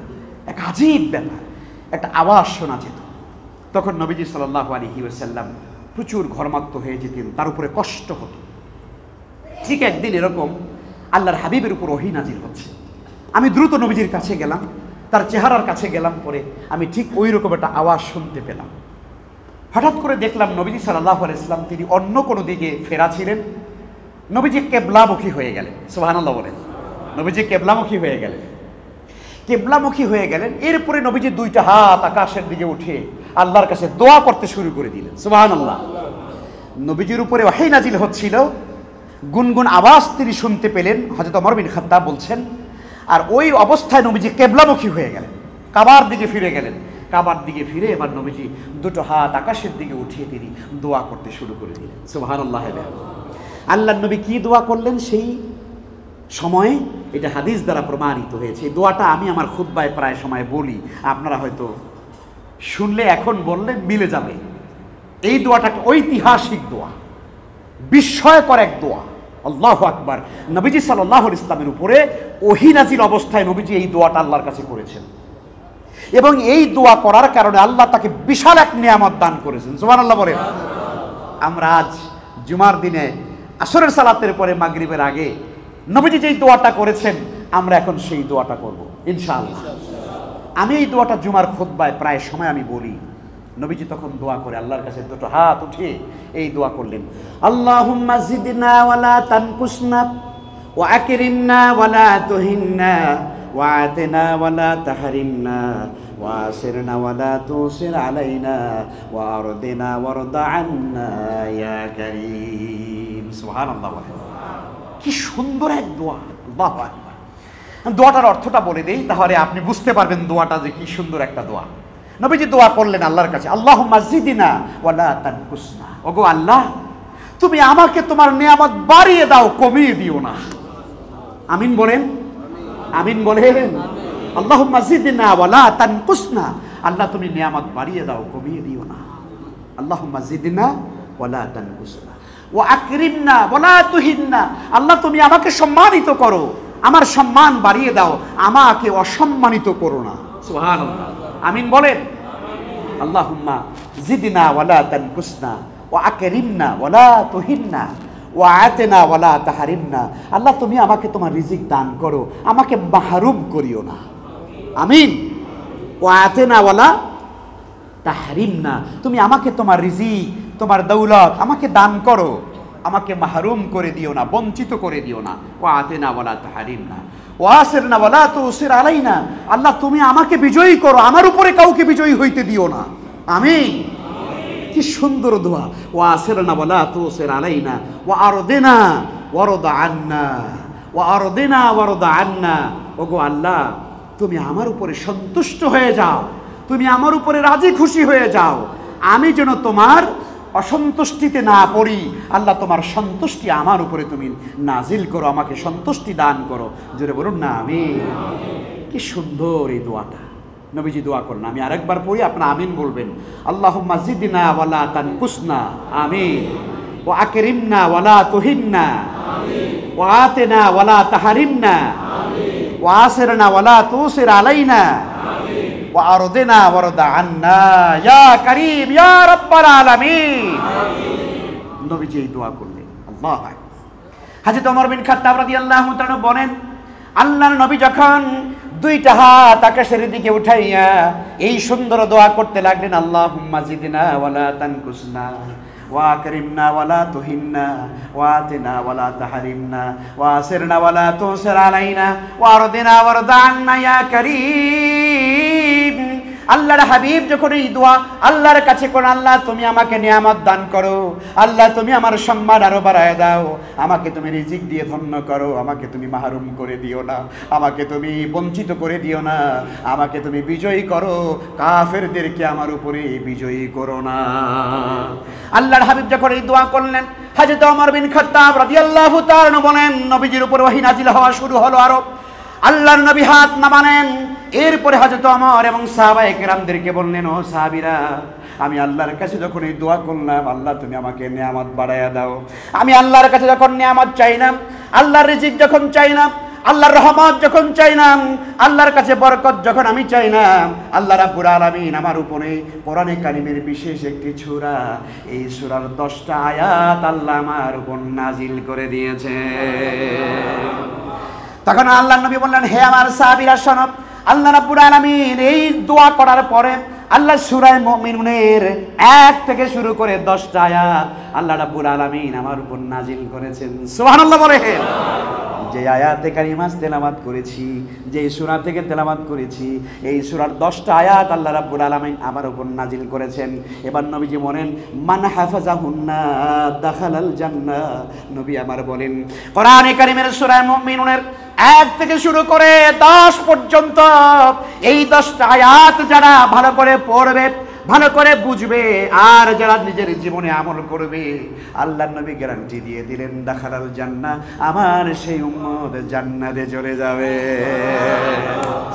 একটা আওয়াজ শোনা যেত। তখন নবীজি সাল্লাল্লাহু আলাইহি ওয়াসাল্লাম প্রচুর ঘর্মাক্ত হয়ে যেতেন, তার উপরে কষ্ট হতো। ঠিক একদিন এরকম আল্লাহর হাবিবের উপর ওহী নাজিল হচ্ছে, আমি দ্রুত নবীজির কাছে গেলাম, তার চেহারার কাছে গেলাম, পরে আমি ঠিক ওই রকম একটা আওয়াজ শুনতে পেলাম। হঠাৎ করে দেখলাম নবীজি সাল্লাল্লাহু আলাইহি ওয়াসাল্লাম তিনি অন্য কোনো দিকে ফেরা ছিলেন। নবীজি কেবলামুখী হয়ে গেলেন। সুবহানাল্লাহ বলেন। নবীজি কেবলামুখী হয়ে গেলেন। এরপরে নবীজি দুইটা হাত আকাশের দিকে উঠে আল্লাহর কাছে দোয়া করতে শুরু করে দিলেন। সুবহানাল্লাহ। নবীজির উপরে ওহী নাজিল হচ্ছিল, গুনগুন আওয়াজ তিনি শুনতে পেলেন। হযরত ওমর বিন খাত্তাব বলছেন, আর ওই অবস্থায় নবীজি কেবলামুখী হয়ে গেলেন, কাবার দিকে ফিরে এবার নবীজি দুটো হাত আকাশের দিকে উঠিয়ে তিনি দোয়া করতে শুরু করে দিলেন। সুবহানাল্লাহ। আল্লাহর নবী কি দোয়া করলেন সেই সময়ে, এটা হাদিস দ্বারা প্রমাণিত হয়েছে। এই দোয়াটা আমি আমার খুতবায় প্রায় সময় বলি, আপনারা হয়তো শুনলে এখন বললে মিলে যাবে। এই দোয়াটা ঐতিহাসিক দোয়া, বিস্ময়কর এক দোয়া। আল্লাহু আকবার। নবীজি সাল্লাল্লাহু আলাইহি ওয়াসাল্লামের উপরে ওহী নাজিল অবস্থায় নবীজি এই দোয়াটা আল্লাহর কাছে করেছেন, এবং এই দোয়া করার কারণে আল্লাহ তাকে বিশাল এক নিয়ামত দান করেছেন। সুবহানাল্লাহ বলেন। আমরা আজ জুমার দিনে আসরের সালাতের পরে মাগরিবের আগে নবীজি যেই দোয়াটা করেছেন, আমরা এখন সেই দোয়াটা করব ইনশাআল্লাহ। আমি এই দোয়াটা জুমার খুতবায় প্রায় সময় আমি বলি। নবীজি তখন দোয়া করে আল্লাহর কাছে দুটো হাত উঠিয়ে এই দোয়া করলেন, আল্লাহুম্মা জিদনা ওয়ালা তানকুসনা ওয়া আকরিমনা ওয়ালা তুহিন্না ওয়া আতিনা ওয়ালা তাহরিমনা ওয়া আসিরনা ওয়ালা তুসির আলাইনা ওয়া আরদিনা ওয়ারদা আন্না ইয়া কারীম। সুবহানাল্লাহ। কি সুন্দর এক দোয়া। আল্লাহু আকবার। দোয়াটার অর্থটা বলে দেই, তাহলে আপনি বুঝতে পারবেন দোয়াটা যে কি সুন্দর একটা দোয়া। নবীজি দোয়া করলেন আল্লাহর কাছে, আল্লাহুম্মা জিদনা ওয়ালা তানকুসনা। ওগো আল্লাহ, তুমি আমাকে তোমার নিয়ামত বাড়িয়ে দাও, কমিয়ে দিও না। আমিন বলেন। আল্লাহুম্মা জিদনা ওয়ালা তানকুসনা। আল্লাহ তুমি নিয়ামত বাড়িয়ে দাও, কমিয়ে দিও না। আল্লাহুম্মা জিদনা ওয়ালা তানকুসনা ওয়া আকরিমনা ওয়ালা তুহিন্না। আল্লাহ তুমি আমাকে সম্মানিত করো, আমার সম্মান বাড়িয়ে দাও, আমাকে অসম্মানিত করো না। সুবহানাল্লাহ। আমিন বলেন। আল্লাহুম্মা জিদনা ওয়ালা তানকুসনা ওয়া আকরিমনা ওয়ালা তুহিন্না ওয়া আতিনা ওয়ালা তাহরিমনা। আল্লাহ তুমি আমাকে তোমার রিজিক দান করো, আমাকে মাহরুম করিও না। আমিন। ওয়া আতিনা ওয়ালা তাহরিমনা। তুমি আমাকে তোমার রিজিক, তোমার দৌলত আমাকে দান করো, আমাকে মাহরুম করে দিও না, বঞ্চিত করে দিও না। ওয়া আতিনা ওয়ালা তাহরিমনা ওয়া আসিরনা ওয়ালা তুসির আলাইনা। আল্লাহ তুমি আমাকে বিজয়ী করো, আমার উপরে কাউকে বিজয়ী হইতে দিও না। আমিন। কি সুন্দর দোয়া। ওয়া আসিরনা ওয়ালা তুসির আলাইনা ওয়া আরদিনা ওয়ারদা আন্না ওয়া আরদিনা ওয়ারদা আন্না। ওগো আল্লাহ, তুমি আমার উপরে সন্তুষ্ট হয়ে যাও, তুমি আমার উপরে রাজি খুশি হয়ে যাও, আমি যেন তোমার অসন্তুষ্টিতে না পড়ি। আল্লাহ তোমার সন্তুষ্টি আমার উপরে তুমি নাজিল করো, আমাকে সন্তুষ্টি দান করো। জোরে বলুন না আমিন। কি সুন্দর এই দোয়াটা নবীজি দোয়া করলেন। আমি আরেকবার পড়ি, আপনারা আমিন বলবেন। আল্লাহুম্মা জিদনা ওয়ালা তানকুসনা। আমিন। ওয়া আকরিমনা ওয়ালা তুহিন্না। আমিন। ওয়া আতিনা ওয়ালা তাহরিমনা। আমিন। ওয়া আসিরনা ওয়ালা তুসির আলাইনা। আমিন। ওয়া আরদিনা ওয়ারদা আন্না ইয়া কারীম ইয়া রাব্বাল আলামিন। আমিন। নবীজি এই দোয়া করলেন। আল্লাহু আকবার। হযরত ওমর বিন খাত্তাব রাদিয়াল্লাহু তাআলা বলেন, আল্লাহর নবী যখন দুইটা হাত আকাশের দিকে উঠাইয়া এই সুন্দর দোয়া করতে লাগলেন, আল্লাহুম্মা জিদনা ওয়ালা তানকুসনা ওয়া আকরিমনা ওয়ালা তুহিন্না ওয়া আতিনা ওয়ালা তাহরিমনা ওয়া আসিরনা ওয়ালা তুসির আলাইনা ওয়া আরদিনা ওয়ারদা আন্না ইয়া কারীম। আল্লাহর হাবিব যখন এই দোয়া আল্লাহর কাছে করেন, আল্লাহ তুমি আমাকে নিয়ামত দান করো, আল্লাহ তুমি আমার সম্মান আরো বাড়ায় দাও, আমাকে তুমি রিজিক দিয়ে ধন্য করো, আমাকে তুমি মাহরুম করে দিও না, আমাকে তুমি বঞ্চিত করে দিও না, আমাকে তুমি বিজয়ী করো, কাফেরদেরকে আমার উপরে বিজয়ী করো না। আল্লাহর হাবিব যখন এই দোয়া করলেন, হযরত ওমর বিন খাত্তাব রাদিয়াল্লাহু তাআলা বলেন, নবীজির উপর ওহী নাজিল হওয়া শুরু হলো। আরো আল্লাহর নবী হাত নামালেন। এরপরে হযরত ওমর এবং সাহাবায়ে কেরামদেরকে বললেন, ও সাহাবীরা, আমি আল্লাহর কাছে যখন এই দোয়া করলাম, আল্লাহ তুমি আমাকে নিয়ামত বাড়ায়া দাও, আমি আল্লাহর কাছে যখন নিয়ামত চাইলাম, আল্লাহর রিজিক যখন চাইলাম, আল্লাহর রহমত যখন চাইলাম, আল্লাহর কাছে বরকত যখন আমি চাইলাম, আল্লাহ রাব্বুল আলামিন আমার উপরে কোরআনে কারীমের বিশেষ একটি সূরা, এই সূরার 10টা আয়াত আল্লাহ আমার উপর নাজিল করে দিয়েছে। তখন আল্লাহর নবী বললেন, হে আমার সাহাবীরা শোনো, আল্লাহ রাব্বুল আলামিন এই দোয়া করার পরে আল্লাহ সূরা মুমিনুনের 1 থেকে শুরু করে 10টা আয়াত আল্লাহ রাব্বুল আলামিন আমার উপর নাজিল করেছেন। সুবহানাল্লাহ বলেন। যে আয়াতে কারিমা তেলাওয়াত করেছি, যে সূরা থেকে তেলাওয়াত করেছি, এই সূরার 10টা আয়াত আল্লাহ রাব্বুল আলামিন আমার উপর নাজিল করেছেন। এবার নবীজি বলেন, মান হাফাজাহুন্না দাখালাল জান্নাহ। নবী আমার বলেন, কোরআনে কারিমের সূরা মুমিনুনের 1 থেকে শুরু করে 10 পর্যন্ত এই 10টা আয়াত যারা ভালো করে পড়বে, ভালো করে বুঝবে, আর যারা নিজের জীবনে আমল করবে, আল্লাহর নবী গ্যারান্টি দিয়ে দিলেন, দাখালাল জান্নাহ, আমার সেই উম্মত জান্নাতে চলে যাবে।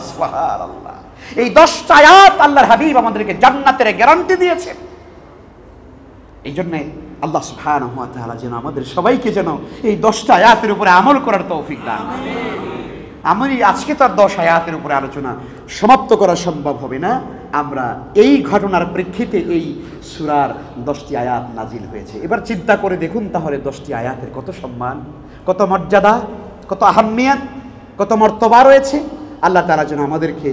সুবহানাল্লাহ। এই 10টা আয়াত আল্লাহর হাবিব আমাদেরকে জান্নাতের গ্যারান্টি দিয়েছেন। এই জন্য আল্লাহ সুবহানাহু ওয়া তাআলা যেন আমাদের সবাইকে যেন এই 10টা আয়াতের উপরে আমল করার তৌফিক দান। আমি আজকে তার 10 আয়াতের উপরে আলোচনা সমাপ্ত করা সম্ভব হবে না। আমরা এই ঘটনার প্রেক্ষিতে এই সূরার 10টি আয়াত নাজিল হয়েছে। এবার চিন্তা করে দেখুন তাহলে 10টি আয়াতের কত সম্মান, কত মর্যাদা, কত আহম্মিয়ত, কত মর্তবা রয়েছে। আল্লাহ তাআলা যেন আমাদেরকে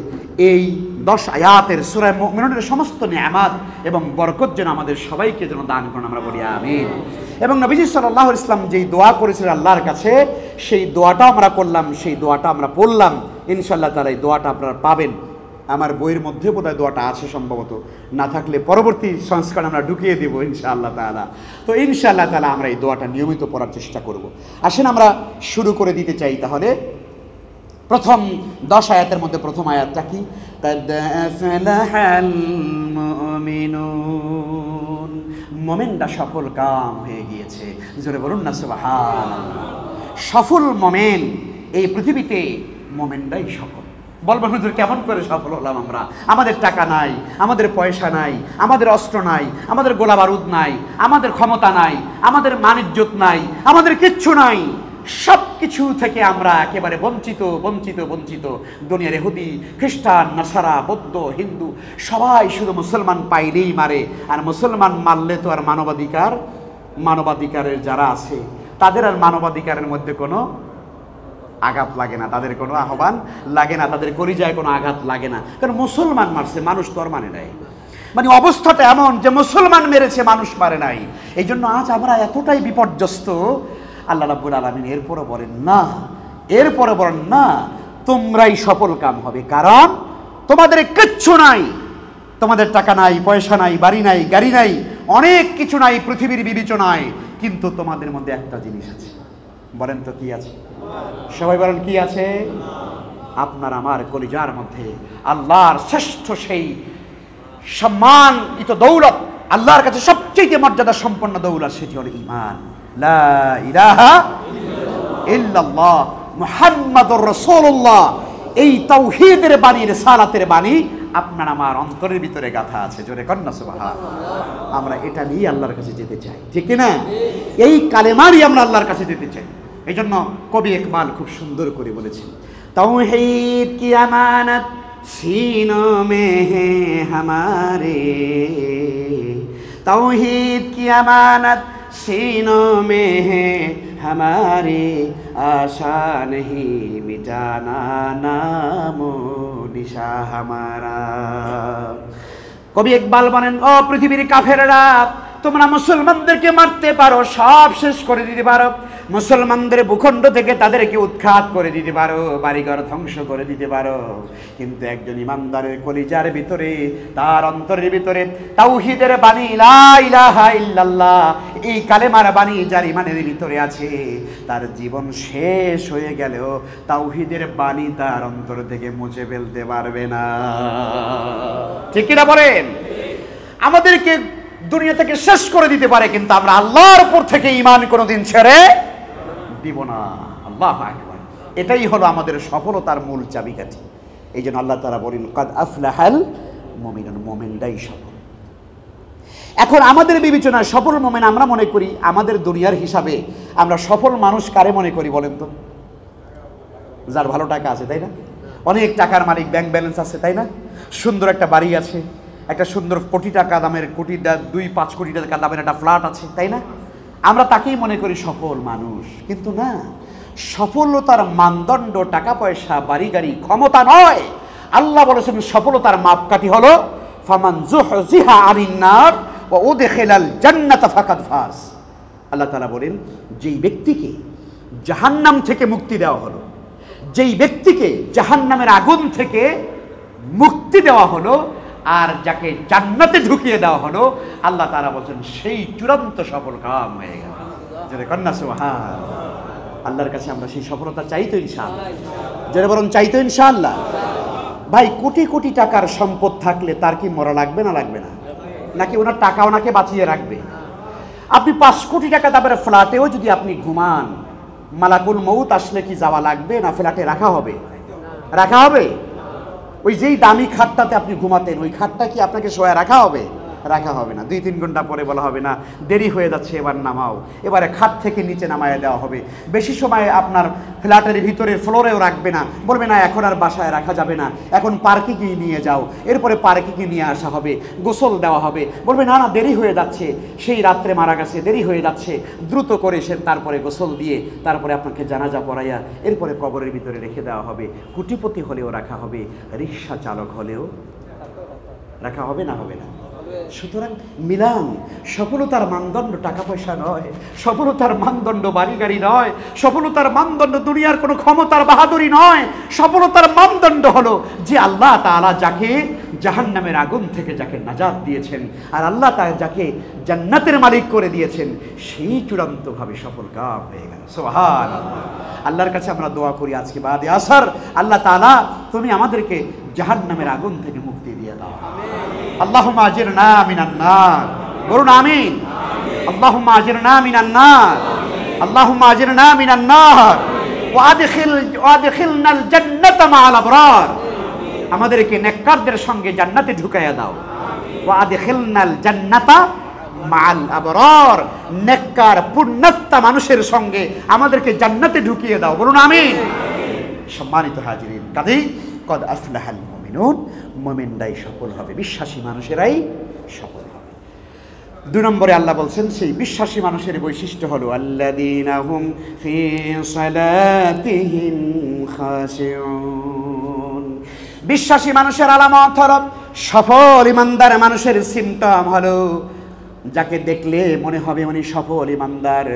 এই 10 আয়াতের সূরা মুমিনুনের সমস্ত নিয়ামত এবং বরকত যেন আমাদের সবাইকে যেন দান করুন, আমরা বলি আমিন। এবং নবীজি সাল্লাল্লাহু আলাইহি ওয়াসাল্লাম যেই দোয়া করেছিলেন আল্লাহর কাছে, সেই দোয়াটা আমরা করলাম, সেই দোয়াটা আমরা পড়লাম। ইনশাআল্লাহ তাআলা এই দোয়াটা আপনারা পাবেন। আমার বইয়ের মধ্যে বোধহয় দোয়াটা আছে সম্ভবত, না থাকলে পরবর্তী সংস্করণ আমরা ঢুকিয়ে দেব ইনশাআল্লাহ তাআলা। তো ইনশাআল্লাহ তাআলা আমরা এই দোয়াটা নিয়মিত পড়ার চেষ্টা করব। আসেন আমরা শুরু করে দিতে চাই তাহলে। প্রথম 10 আয়াতের মধ্যে প্রথম আয়াতটা কি? কাদ আফলাহাল মুমিনুন। মুমিনরা সফল কাম হয়ে গিয়েছে, জোরে বলুন না সুবহানাল্লাহ। সফল মুমিন, এই পৃথিবীতে মুমিনরাই সফল। বলবেন হুজুর কেমন করে সফল হলাম আমরা? আমাদের টাকা নাই, আমাদের পয়সা নাই, আমাদের অস্ত্র নাই, আমাদের গোলা বারুদ নাই, আমাদের ক্ষমতা নাই, আমাদের মান-ইজ্জত নাই, আমাদের কিচ্ছু নাই, সব কিছু থেকে আমরা একেবারে বঞ্চিত বঞ্চিত বঞ্চিত। দুনিয়ার ইহুদি, খ্রিস্টান, নাসারা, বৌদ্ধ, হিন্দু সবাই শুধু মুসলমান পাইলেই মারে, আর মুসলমান মারলে তো আর মানবাধিকারের যারা আছে তাদের আর মানবাধিকারের মধ্যে কোনো আঘাত লাগে না, তাদের কোনো আহ্বান লাগে না, তাদের কলিজায় কোনো আঘাত লাগে না। কারণ মুসলমান মারছে, মানুষ তো আর মানে নাই। মানে অবস্থাটা এমন যে মুসলমান মেরেছে, মানুষ মারে নাই। এই জন্য আজ আমরা এতটাই বিপর্যস্ত। আল্লাহ রাব্বুল আলামিন এরপরও বলেন না, তোমরাই সফল কাম হবে। কারণ তোমাদের কিচ্ছু নাই, তোমাদের টাকা নাই, পয়সা নাই, বাড়ি নাই, গাড়ি নাই, অনেক কিছু নাই পৃথিবীর বিবেচনায়, কিন্তু তোমাদের মধ্যে একটা জিনিস আছে। বলেন তো কি আছে? সবাই বলেন কি আছে? আপনার আমার কলিজার মধ্যে আল্লাহর শ্রেষ্ঠ সেই সম্মানিত দৌলত, আল্লাহর কাছে সবচেয়ে মর্যাদা সম্পন্ন দৌলত, সেটি হলো ঈমান। লা ইলাহা ইল্লাল্লাহ মুহাম্মাদুর রাসূলুল্লাহ। এই তাওহীদের বাণী, রিসালাতের বাণী আপনার আমার অন্তরের ভিতরে গাঁথা আছে। জোরে কন্না সুবহানাল্লাহ। আমরা এটা নিয়ে আল্লাহর কাছে যেতে চাই, ঠিক না? এই কালেমারই আমরা আল্লাহর কাছে যেতে চাই। এই জন্য কবি ইকবাল খুব সুন্দর করে বলেছেন, তাওহীদ কি আমানত सीनों में है हमारे, तौहीद की अमानत सीनों में है हमारे, आशा नहीं मिटाना नामो निशा हमारा। কবি ইকবাল বলেন, ও পৃথিবীর কাফেররা, তোমরা মুসলমানদেরকে মারতে পারো, সব শেষ করে দিতে পারো, মুসলমানদের ভূখণ্ড থেকে তাদেরকে উৎখাত করে দিতে পারো, বাড়িঘর ধ্বংস করে দিতে পারো, কিন্তু একজন ইমানদারের কলিজার ভিতরে, তার অন্তরের ভিতরে তাওহীদের বাণী, লা ইলাহা ইল্লাল্লাহ, এই কালেমার বাণী যার ইমানের ভিতরে আছে, তার জীবন শেষ হয়ে গেলেও তাওহীদের বাণী তার অন্তর থেকে মুছে ফেলতে পারবে না। ঠিক কিনা বলেন? আমাদেরকে দুনিয়া থেকে শেষ করে দিতে পারে, কিন্তু আমরা আল্লাহর উপর থেকে ঈমান কোনোদিন ছেড়ে দিব না। আল্লাহু আকবার। এটাই হলো আমাদের সফলতার মূল চাবিকাঠি। এই জন্য আল্লাহ তাআলা বলেন, কাদ আফলাহাল মুমিনুন, মুমিনরাই সফল। এখন আমাদের বিবেচনায় সফল মুমিন আমরা মনে করি, আমাদের দুনিয়ার হিসাবে আমরা সফল মানুষ কারে মনে করি বলেন তো? যার ভালো টাকা আছে, তাই না? অনেক টাকার মালিক, ব্যাংক ব্যালেন্স আছে, তাই না? সুন্দর একটা বাড়ি আছে, একটা সুন্দর কোটি টাকা দামের, 2-5 কোটি টাকা দামের একটা ফ্ল্যাট আছে, তাই না? আমরা তাকেই মনে করি সফল মানুষ। কিন্তু না, সফলতার মানদণ্ড টাকা পয়সা, বাড়ি গাড়ি, ক্ষমতা নয়। আল্লাহ বলেছেন সফলতার মাপকাঠি হলো ফামান যুহজিহা আনিন নার ওয়া উদখিলাল জান্নাতা ফাকাদ ফাজ। আল্লাহ তাআলা বলেন, যেই ব্যক্তিকে জাহান্নাম থেকে মুক্তি দেওয়া হলো, যেই ব্যক্তিকে জাহান্নামের আগুন থেকে মুক্তি দেওয়া হলো, আর যাকে জান্নাতে ঢুকিয়ে দেওয়া হলো, আল্লাহ তাআলা বলেন সেই চূড়ান্ত সফল কাম হয়ে গেল। যারা কন্যা সুবহান, আল্লাহর কাছে আমরা সেই সফলতা চাই তো ইনশাআল্লাহ, যারা বরং চাই তো ইনশাআল্লাহ। ভাই, কোটি কোটি টাকার সম্পদ থাকলে তার কি মরা লাগবে না লাগবে না? নাকি ওনার টাকা ওনাকে বাঁচিয়ে রাখবে? আপনি 5 কোটি টাকা দামের ফ্ল্যাটেও যদি আপনি ঘুমান, মালাকুল মউত আসলে কি যাওয়া লাগবে না ফ্ল্যাটে রাখা হবে? রাখা হবে। ওই যেই দামি খাটটাতে আপনি ঘুমাতেন, ওই খাটটা কি আপনাকে শোয়া রাখা হবে? রাখা হবে না। 2-3 ঘন্টা পরে বলা হবে না দেরি হয়ে যাচ্ছে, এবার নামাও, এবারে খাট থেকে নিচে নামায় দেওয়া হবে। বেশি সময় আপনার ফ্ল্যাটের ভিতরে ফ্লোরেও রাখবে না, বলবে না এখন আর বাসায় রাখা যাবে না, এখন পার্কিংয়ে নিয়ে যাও, এরপরে পার্কিংয়ে নিয়ে আসা হবে, গোসল দেওয়া হবে, বলবে না না দেরি হয়ে যাচ্ছে, সেই রাত্রে মারা গেছে, দেরি হয়ে যাচ্ছে, দ্রুত করে সে তারপরে গোসল দিয়ে তারপরে আপনাকে জানাজা পড়াইয়া এরপরে কবরের ভিতরে রেখে দেওয়া হবে। কোটিপতি হলেও রাখা হবে, রিক্সা চালক হলেও রাখা হবে না হবে না? সুতরাং মিলান, সফলতার মানদণ্ড টাকা পয়সা নয়, সফলতার মানদণ্ড বাড়ি গাড়ি নয়, সফলতার মানদণ্ড দুনিয়ার কোনো ক্ষমতার বাহাদুরি নয়। সফলতার মানদণ্ড হলো যে আল্লাহ তাআলা যাকে জাহান্নামের আগুন থেকে যাকে নাজাত দিয়েছেন, আর আল্লাহ তাআলা যাকে জান্নাতের মালিক করে দিয়েছেন, সেই চূড়ান্তভাবে সফল কাম হয়ে গেল। সুবহানাল্লাহ। আল্লাহর কাছে আমরা দোয়া করি আজকে বাদে আসর, আল্লাহ তাআলা তুমি আমাদেরকে জাহান্নামের আগুন থেকে মুক্তি দিয়ে দাও। আল্লাহুম্মা আজিরনা মিনান নার, বলুন আমিন। আল্লাহুম্মা আজিরনা মিনান নার, আল্লাহুম্মা আজিরনা মিনান নার ওয়া আদখিলনাল জান্নাতা মা'আল আবরার, আমাদেরকে নেককারদের সঙ্গে জান্নাতে ঢুকাইয়া দাও। ওয়া আদখিলনাল জান্নাতা মা'আল আবরার, নেককার পুণ্যাত্মা মানুষের সঙ্গে আমাদেরকে জান্নাতে ঢুকিয়ে দাও, বলুন আমিন। সম্মানিত হাজিরিন, কাজেই কদ আফলাহাল মুমিনুন, মুমিনরাই সফল হবে, বিশ্বাসী মানুষেরাই সফল হবে। 2 নম্বরে আল্লাহ বলছেন সেই বিশ্বাসী মানুষের বৈশিষ্ট্য হলো আল্লাযীনা হুম ফি সালাতিহিম খাশিউন। বিশ্বাসী মানুষের আলামত হলো, সফল ইমানদার মানুষের সিম্পটম হলো যাকে দেখলে মনে হবে উনি সফল ইমানদার,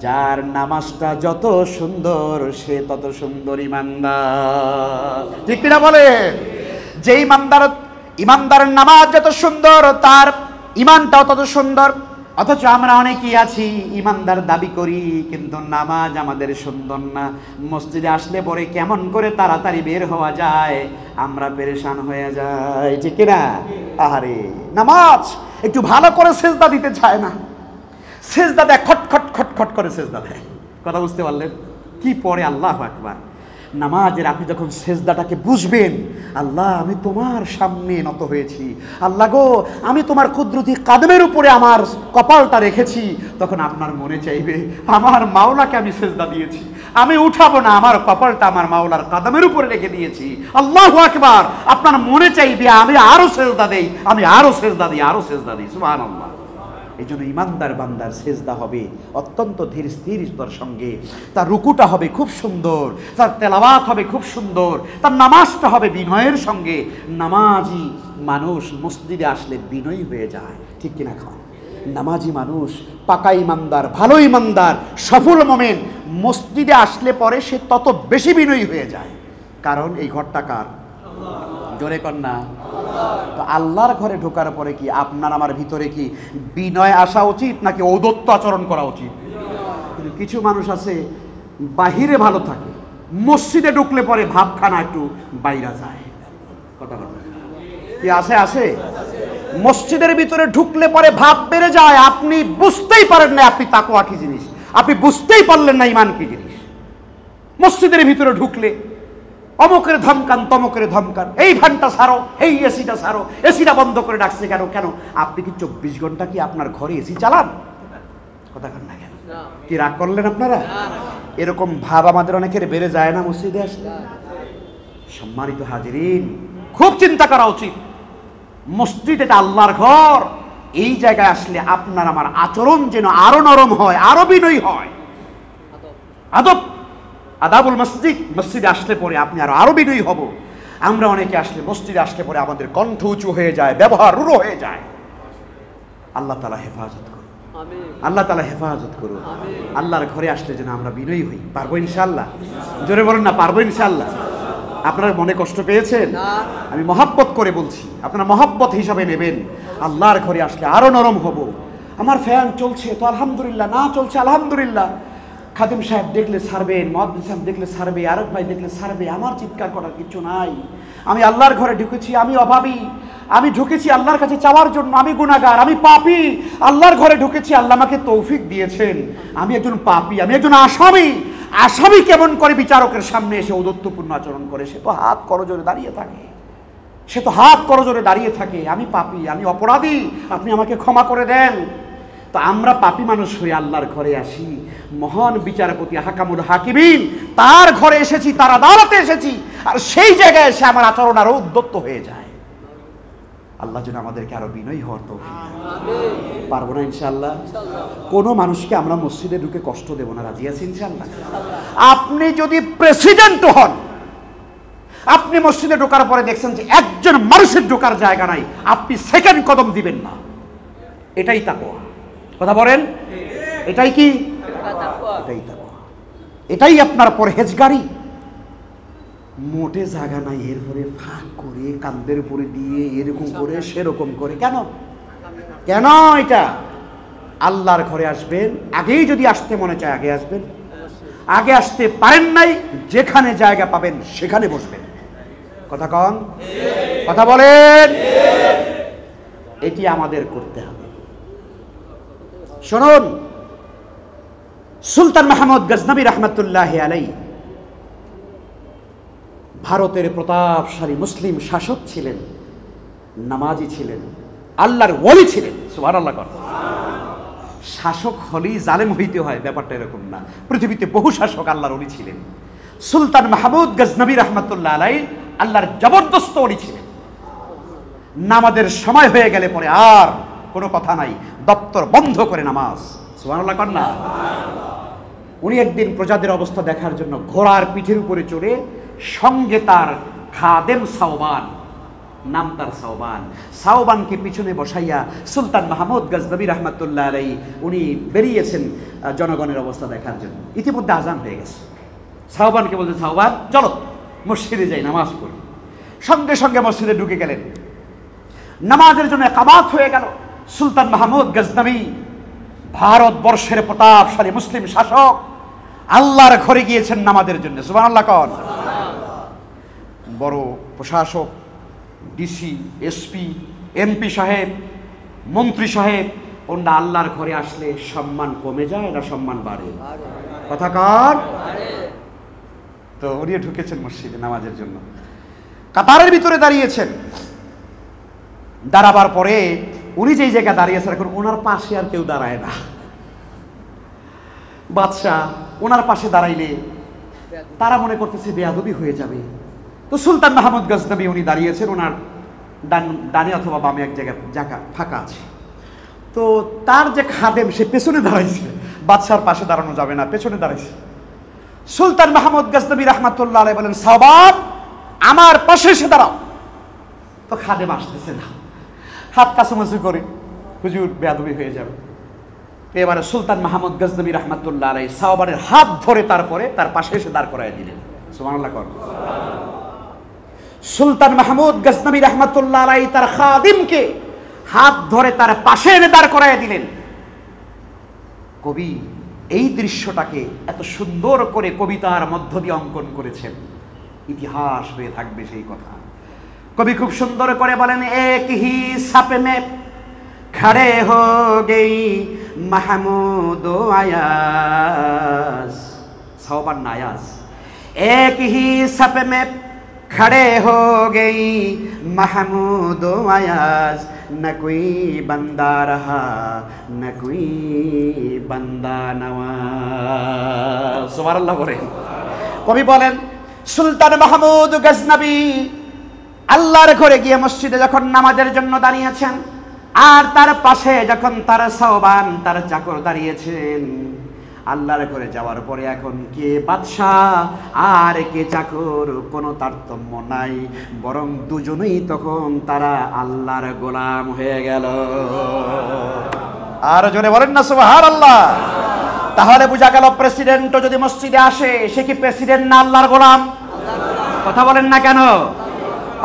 যার নামাজটা যত সুন্দর সে তত সুন্দর ইমানদার। ঠিক কিনা বলে? যে ইমানদারের নামাজ যত সুন্দর তার ইমানটাও তত সুন্দর। অথচ আমরা অনেকেই আছি ইমানদার দাবি করি, কিন্তু নামাজ আমাদের সুন্দর না। মসজিদে আসলে পরে কেমন করে তাড়াতাড়ি বের হওয়া যায় আমরা পেরেশান হয়ে যাই। ঠিক কিনা? আহারে, নামাজ একটু ভালো করে সেজদা দিতে চায় না, সেজদা দেয় খটখট খটখট করে সেজদা দেয়। কথা বুঝতে পারলেন? কি পড়ে আল্লাহু আকবার। নামাজের আপনি যখন সেজদাটাকে বুঝবেন, আল্লাহ আমি তোমার সামনে নত হয়েছি, আল্লাহ গো আমি তোমার কুদরতি কাদমের উপরে আমার কপালটা রেখেছি, তখন আপনার মনে চাইবে আমার মাওলাকে আমি সেজদা দিয়েছি, আমি উঠাবো না, আমার কপালটা আমার মাওলার কাদমের উপরে রেখে দিয়েছি। আল্লাহু আকবার। আপনার মনে চাইবে আমি আরো সেজদা দেই, আমি আরো সেজদা দিই, আরো সেজদা দিই। সুবহানাল্লাহ। এই জন্য ইমানদার বান্দার সেজদা হবে অত্যন্ত ধীর স্থিরতার সঙ্গে, তার রুকুটা হবে খুব সুন্দর, তার তেলাওয়াত হবে খুব সুন্দর, তার নামাজটা হবে বিনয়ের সঙ্গে। নামাজি মানুষ মসজিদে আসলে বিনয়ী হয়ে যায়। ঠিক কিনা খান? নামাজি মানুষ, পাকা ইমানদার, ভালো ইমানদার, সফল মোমেন মসজিদে আসলে পরে সে তত বেশি বিনয়ী হয়ে যায়। কারণ এই ঘরটা কার? জোরে কন্যা। তো আল্লাহর ঘরে ঢোকার পরে কি আপনার আমার ভিতরে কি বিনয় আসা উচিত নাকি ঔদত্ত আচরণ করা উচিত? কিন্তু কিছু মানুষ আছে বাহিরে ভালো থাকে, মসজিদে ঢুকলে পরে ভাবখানা একটু বাইরা যায়। কথা বলবে কি আছে? আছে। মসজিদের ভিতরে ঢুকলে পরে ভাব বেড়ে যায়, আপনি বুঝতেই পারেন না আপনি তাকওয়া কি জিনিস, আপনি বুঝতেই পারলেন না ঈমান কি জিনিস। মসজিদের ভিতরে ঢুকলে অমুকের ধমকান, তমুকের ধমকান, এই ফ্যানটা ছাড়ো, এই এসিটা ছাড়ো, এসিটা বন্ধ করে ডাকছে কেন? কেন আপনি কি 24 ঘন্টা কি আপনার ঘরে এসি চালান? কথা কন না কেন? কি রাগ করলেন আপনারা? এরকম ভাব আমাদের অনেকের বেড়ে যায় না মসজিদে আসলে? সম্মানিত হাজিরিন, খুব চিন্তা করা উচিত। মসজিদ এটা আল্লাহর ঘর, এই জায়গায় আসলে আপনার আমার আচরণ যেন আরো নরম হয়, আরো বিনয়ী হয়। আদব, আদাবুল মসজিদ, মসজিদে আসলে পরে আপনি আরো বিনয়ী হব। আমরা অনেকে আসলে মসজিদে আসলে পরে আমাদের কণ্ঠ উঁচু হয়ে যায়, ব্যবহার রূঢ় হয়ে যায়। আল্লাহ তাআলা হেফাজত করুন, আল্লাহ তাআলা হেফাজত করুন। আল্লাহর ঘরে আসলে যেন আমরা বিনয়ী হই। পারবো ইনশাআল্লাহ? জোরে বলেন না, পারবো ইনশাআল্লাহ? আপনারা মনে কষ্ট পেয়েছেন? আমি মহাব্বত করে বলছি, আপনারা মহাব্বত হিসাবে নেবেন। আল্লাহর ঘরে আসলে আরো নরম হব। আমার ফ্যান চলছে তো আলহামদুলিল্লাহ, না চলছে আলহামদুলিল্লাহ। খাদিম সাহেব দেখলে ছাড়বেন, মুয়াজ্জিন সাহেব দেখলে ছাড়বে, আরেক ভাই দেখলে ছাড়বে, আমার চিৎকার করার কিছু নাই। আমি আল্লাহর ঘরে ঢুকেছি, আমি অভাবী, আমি ঢুকেছি আল্লাহর কাছে চাওয়ার জন্য, আমি গুনাহগার, আমি পাপী। আল্লাহর ঘরে ঢুকেছি, আল্লাহ আমাকে তৌফিক দিয়েছেন। আমি একজন পাপী, আমি একজন আসামি। আসামি কেমন করে বিচারকের সামনে এসে ঔদত্যপূর্ণ আচরণ করে? সে তো হাত করজোড়ে দাঁড়িয়ে থাকে, সে তো হাত করজোড়ে দাঁড়িয়ে থাকে, আমি পাপী, আমি অপরাধী, আপনি আমাকে ক্ষমা করে দেন। তো আমরা পাপী মানুষ হয়ে আল্লাহর ঘরে আসি, মহান বিচারপতি হাকামুল হাকিমিন তার ঘরে এসেছি, তার আদালতে এসেছি, আর সেই জায়গায় এসে আমার আচরণ আরো উদ্যত হয়ে যায়। আল্লাহ যেন আমাদেরকে আরো বিনয়ী হওয়ার তৌফিক দান। পারবো না ইনশাআল্লাহ? কোনো মানুষকে আমরা মসজিদে ঢুকে কষ্ট দেব না, রাজি আছি ইনশাআল্লাহ? আপনি যদি প্রেসিডেন্ট হন, আপনি মসজিদে ঢোকার পরে দেখছেন যে একজন মানুষের ঢোকার জায়গা নাই, আপনি সেকেন্ড কদম দিবেন না। এটাই তাকওয়া। কথা বলেন, এটাই কি? এটাই তাকওয়া, এটাই আপনার পরহেজগারি। মোটে জায়গা নাই, এরপরে ফাঁক করে কান্দের উপরে দিয়ে এরকম করে সেরকম করে, কেন? কেন এটা? আল্লাহর ঘরে আসবেন, আগেই যদি আসতে মনে চায় আগে আসবেন, আগে আসতে পারেন নাই, যেখানে জায়গা পাবেন সেখানে বসবেন। কথা কন, কথা বলেন, এটি আমাদের করতে হবে। শুনুন, সুলতান মাহমুদ গজনবী রহমতুল্লাহ আলাইহি ভারতের প্রতাপশালী মুসলিম শাসক ছিলেন, নামাজি ছিলেন, আল্লাহর ওলি ছিলেন। সুবহানাল্লাহ। শাসক হলেই জালেম হইতে হয় ব্যাপারটা এরকম না, পৃথিবীতে বহু শাসক আল্লাহর ওলি ছিলেন। সুলতান মাহমুদ গজনবী রহমতুল্লাহ আলাইহি আল্লাহর জবরদস্ত ওলি ছিলেন। নামাজের সময় হয়ে গেলে পরে আর কোনো কথা নাই, দপ্তর বন্ধ করে নামাজ। সুবহানাল্লাহ কন্যা। উনি একদিন প্রজাদের অবস্থা দেখার জন্য ঘোড়ার পিঠের উপরে চড়ে, সঙ্গে তার খাদেম সাওবান, নাম তার সাওবান, সাওবানকে পিছনে বসাইয়া সুলতান মাহমুদ গজনবী রহমতুল্লাহ আলাইহি উনি বেরিয়েছেন জনগণের অবস্থা দেখার জন্য। ইতিমধ্যে আজান হয়ে গেছে। সাওবানকে বলছে, সাওবান চলো মসজিদে যাই, নামাজ পড়ি। সঙ্গে সঙ্গে মসজিদে ঢুকে গেলেন। নামাজের জন্য ইকামাত হয়ে গেল। সুলতান মাহমুদ গজনবী ভারতবর্ষের প্রতাপশালী মুসলিম শাসক আল্লাহর ঘরে গিয়েছেন নামাজের জন্য। সুবহানাল্লাহ কন। বড় প্রশাসক, ডিসি, এসপি, এমপি সাহেব, মন্ত্রী সাহেব, ওরা আল্লাহর ঘরে আসলে সম্মান কমে যায় না সম্মান বাড়ে? কথা কন। তো উনি ঢুকেছেন মসজিদে নামাজের জন্য, কাতারের ভিতরে দাঁড়িয়েছেন। দাঁড়াবার পরে উনি যেই জায়গায় দাঁড়িয়েছেন, এখন ওনার পাশে আর কেউ দাঁড়ায় না। বাদশাহ ওনার পাশে দাঁড়াইলে তারা মনে করতেছে বেয়াদবি হয়ে যাবে। তো সুলতান মাহমুদ গজনবী উনি দাঁড়িয়েছেন, ওনার ডানে অথবা বামে এক জায়গায় জায়গা ফাঁকা আছে। তো তার যে খাদেম সে পেছনে দাঁড়াইছে, বাদশার পাশে দাঁড়ানো যাবে না, পেছনে দাঁড়াইছে। সুলতান মাহমুদ গজনবী রহমতুল্লাহ আলাইহি বলেন, সাওবান আমার পাশে এসে দাঁড়াও। তো খাদেম আসতেছে না, হাত কাছামাছি করে হুজুর বেয়াদবি হয়ে যাবে। এবারে সুলতান মাহমুদ গজনবী রহমাতুল্লাহ আলাইহি সাওবানের হাত ধরে তারপরে তার পাশে এসে দাঁড় করায় দিলেন। সুবহানাল্লাহ কর। সুলতান মাহমুদ গজনবী রহমাতুল্লাহ আলাইহি তার খাদিমকে হাত ধরে তার পাশে এনে দাঁড় করায় দিলেন। কবি এই দৃশ্যটাকে এত সুন্দর করে কবিতার মধ্য দিয়ে অঙ্কন করেছেন, ইতিহাস হয়ে থাকবে সেই কথা। কবি খুব সুন্দর করে বলেন, এক হি সাপে মে খড়ে হো গই মাহমুদ আয়াজ, সাওবান আয়াজ, এক হি সাপে মে खड़े हो गई महमूद आयाज, न कोई बंदा रहा न कोई बंदा नवाज। सुबहानाल्लाह বলেন। কবি বলেন সুলতান মাহমুদ গজনবী আল্লাহর ঘরে গিয়ে মসজিদে যখন নামাজের জন্য দাঁড়িয়েছেন, আর তার পাশে যখন তার সাওবান তার চাকর দাঁড়িয়েছেন, আল্লাহর ঘরে যাওয়ার পরে এখন কে বাদশাহ আর কে চাকর কোনো তারতম্য নাই, বরং দুজনেই তখন তারা আল্লাহর গোলাম হয়ে গেল। আর জোরে বলেন না সুবহানাল্লাহ। তাহলে বোঝা গেল প্রেসিডেন্টও যদি মসজিদে আসে সে কি প্রেসিডেন্ট না আল্লাহর গোলাম? কথা বলেন না কেন?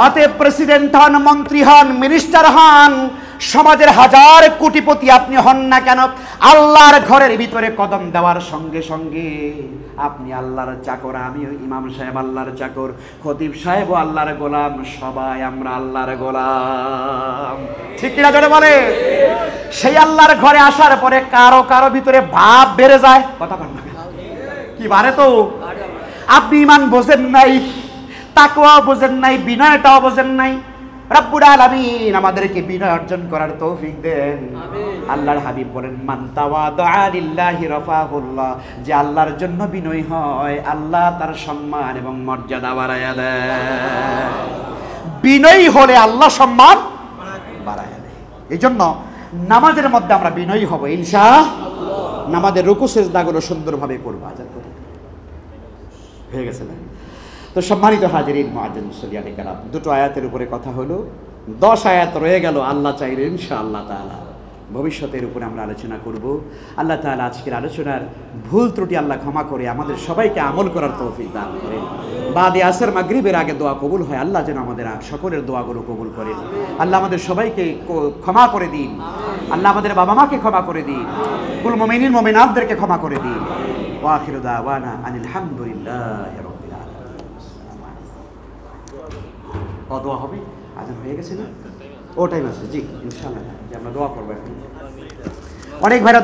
অতএব প্রেসিডেন্ট হন, মন্ত্রী হন, মিনিস্টার হন, সমাজের হাজার কোটিপতি আপনি হন না কেন, আল্লাহর ঘরের ভিতরে কদম দেওয়ার সঙ্গে সঙ্গে আপনি আল্লাহর চাকর, আমিও ইমাম সাহেব আল্লাহর চাকর, খতিব সাহেব আল্লাহর গোলাম, সবাই আমরা আল্লাহর গোলাম। ঠিক কিনা জোরে বলে? সেই আল্লাহর ঘরে আসার পরে কারো কারো ভিতরে ভাব বেড়ে যায়। কথা বলেন না কি বাড়ে? তো আপনি ইমান বোঝেন নাই, তাকওয়া বোঝেন নাই, বিনয়টাও বোঝেন নাই। রব্বুল আলামিন আমাদেরকে বিনয় অর্জন করার তৌফিক দেন। আল্লাহর হাবিব বলেন, মান তাওয়াদা লিল্লাহি রাফাহুল্লাহ, যে আল্লাহর জন্য বিনয় হয় আল্লাহ তার সম্মান এবং মর্যাদা বাড়ায়া দেয়। বিনয়ী হলে আল্লাহ সম্মান বাড়ায়া দেয়। এই জন্য নামাজের মধ্যে আমরা বিনয়ী হব ইনশাআল্লাহ। নামাজের রুকু সিজদাগুলো সুন্দরভাবে করব। আজান হয়ে গেছে না? তো সম্মানিত হাজিরিন, মুআজ্জিন, মুসল্লিয়ানে কেরাম, দুটো আয়াতের উপরে কথা হলো, 10 আয়াত রয়ে গেল। আল্লাহ চাইলে ইনশাআল্লাহ তাআলা ভবিষ্যতের উপরে আমরা আলোচনা করব। আল্লাহ তাআলা আজকের আলোচনার ভুল ত্রুটি আল্লাহ ক্ষমা করে আমাদের সবাইকে আমল করার তৌফিক দান করেন। বাদে আসর মাগরিবের আগে দোয়া কবুল হয়, আল্লাহ যেন আমাদের সকলের দোয়াগুলো কবুল করেন। আল্লাহ আমাদের সবাইকে ক্ষমা করে দিন। আল্লাহ আমাদের বাবা মাকে ক্ষমা করে দিন। কুল মুমিনিন মুমিনাতদেরকে ক্ষমা করে দিন। ওয়া আখিরু দাওয়ানা আনিল হামদুলিল্লাহি রাব্বিল আলামিন। দোয়া হবে, আজান হয়ে গেছে না? ও টাইম আছে জি, ইনশাআল্লাহ আমরা দোয়া করব এখন। অনেক ভাইরা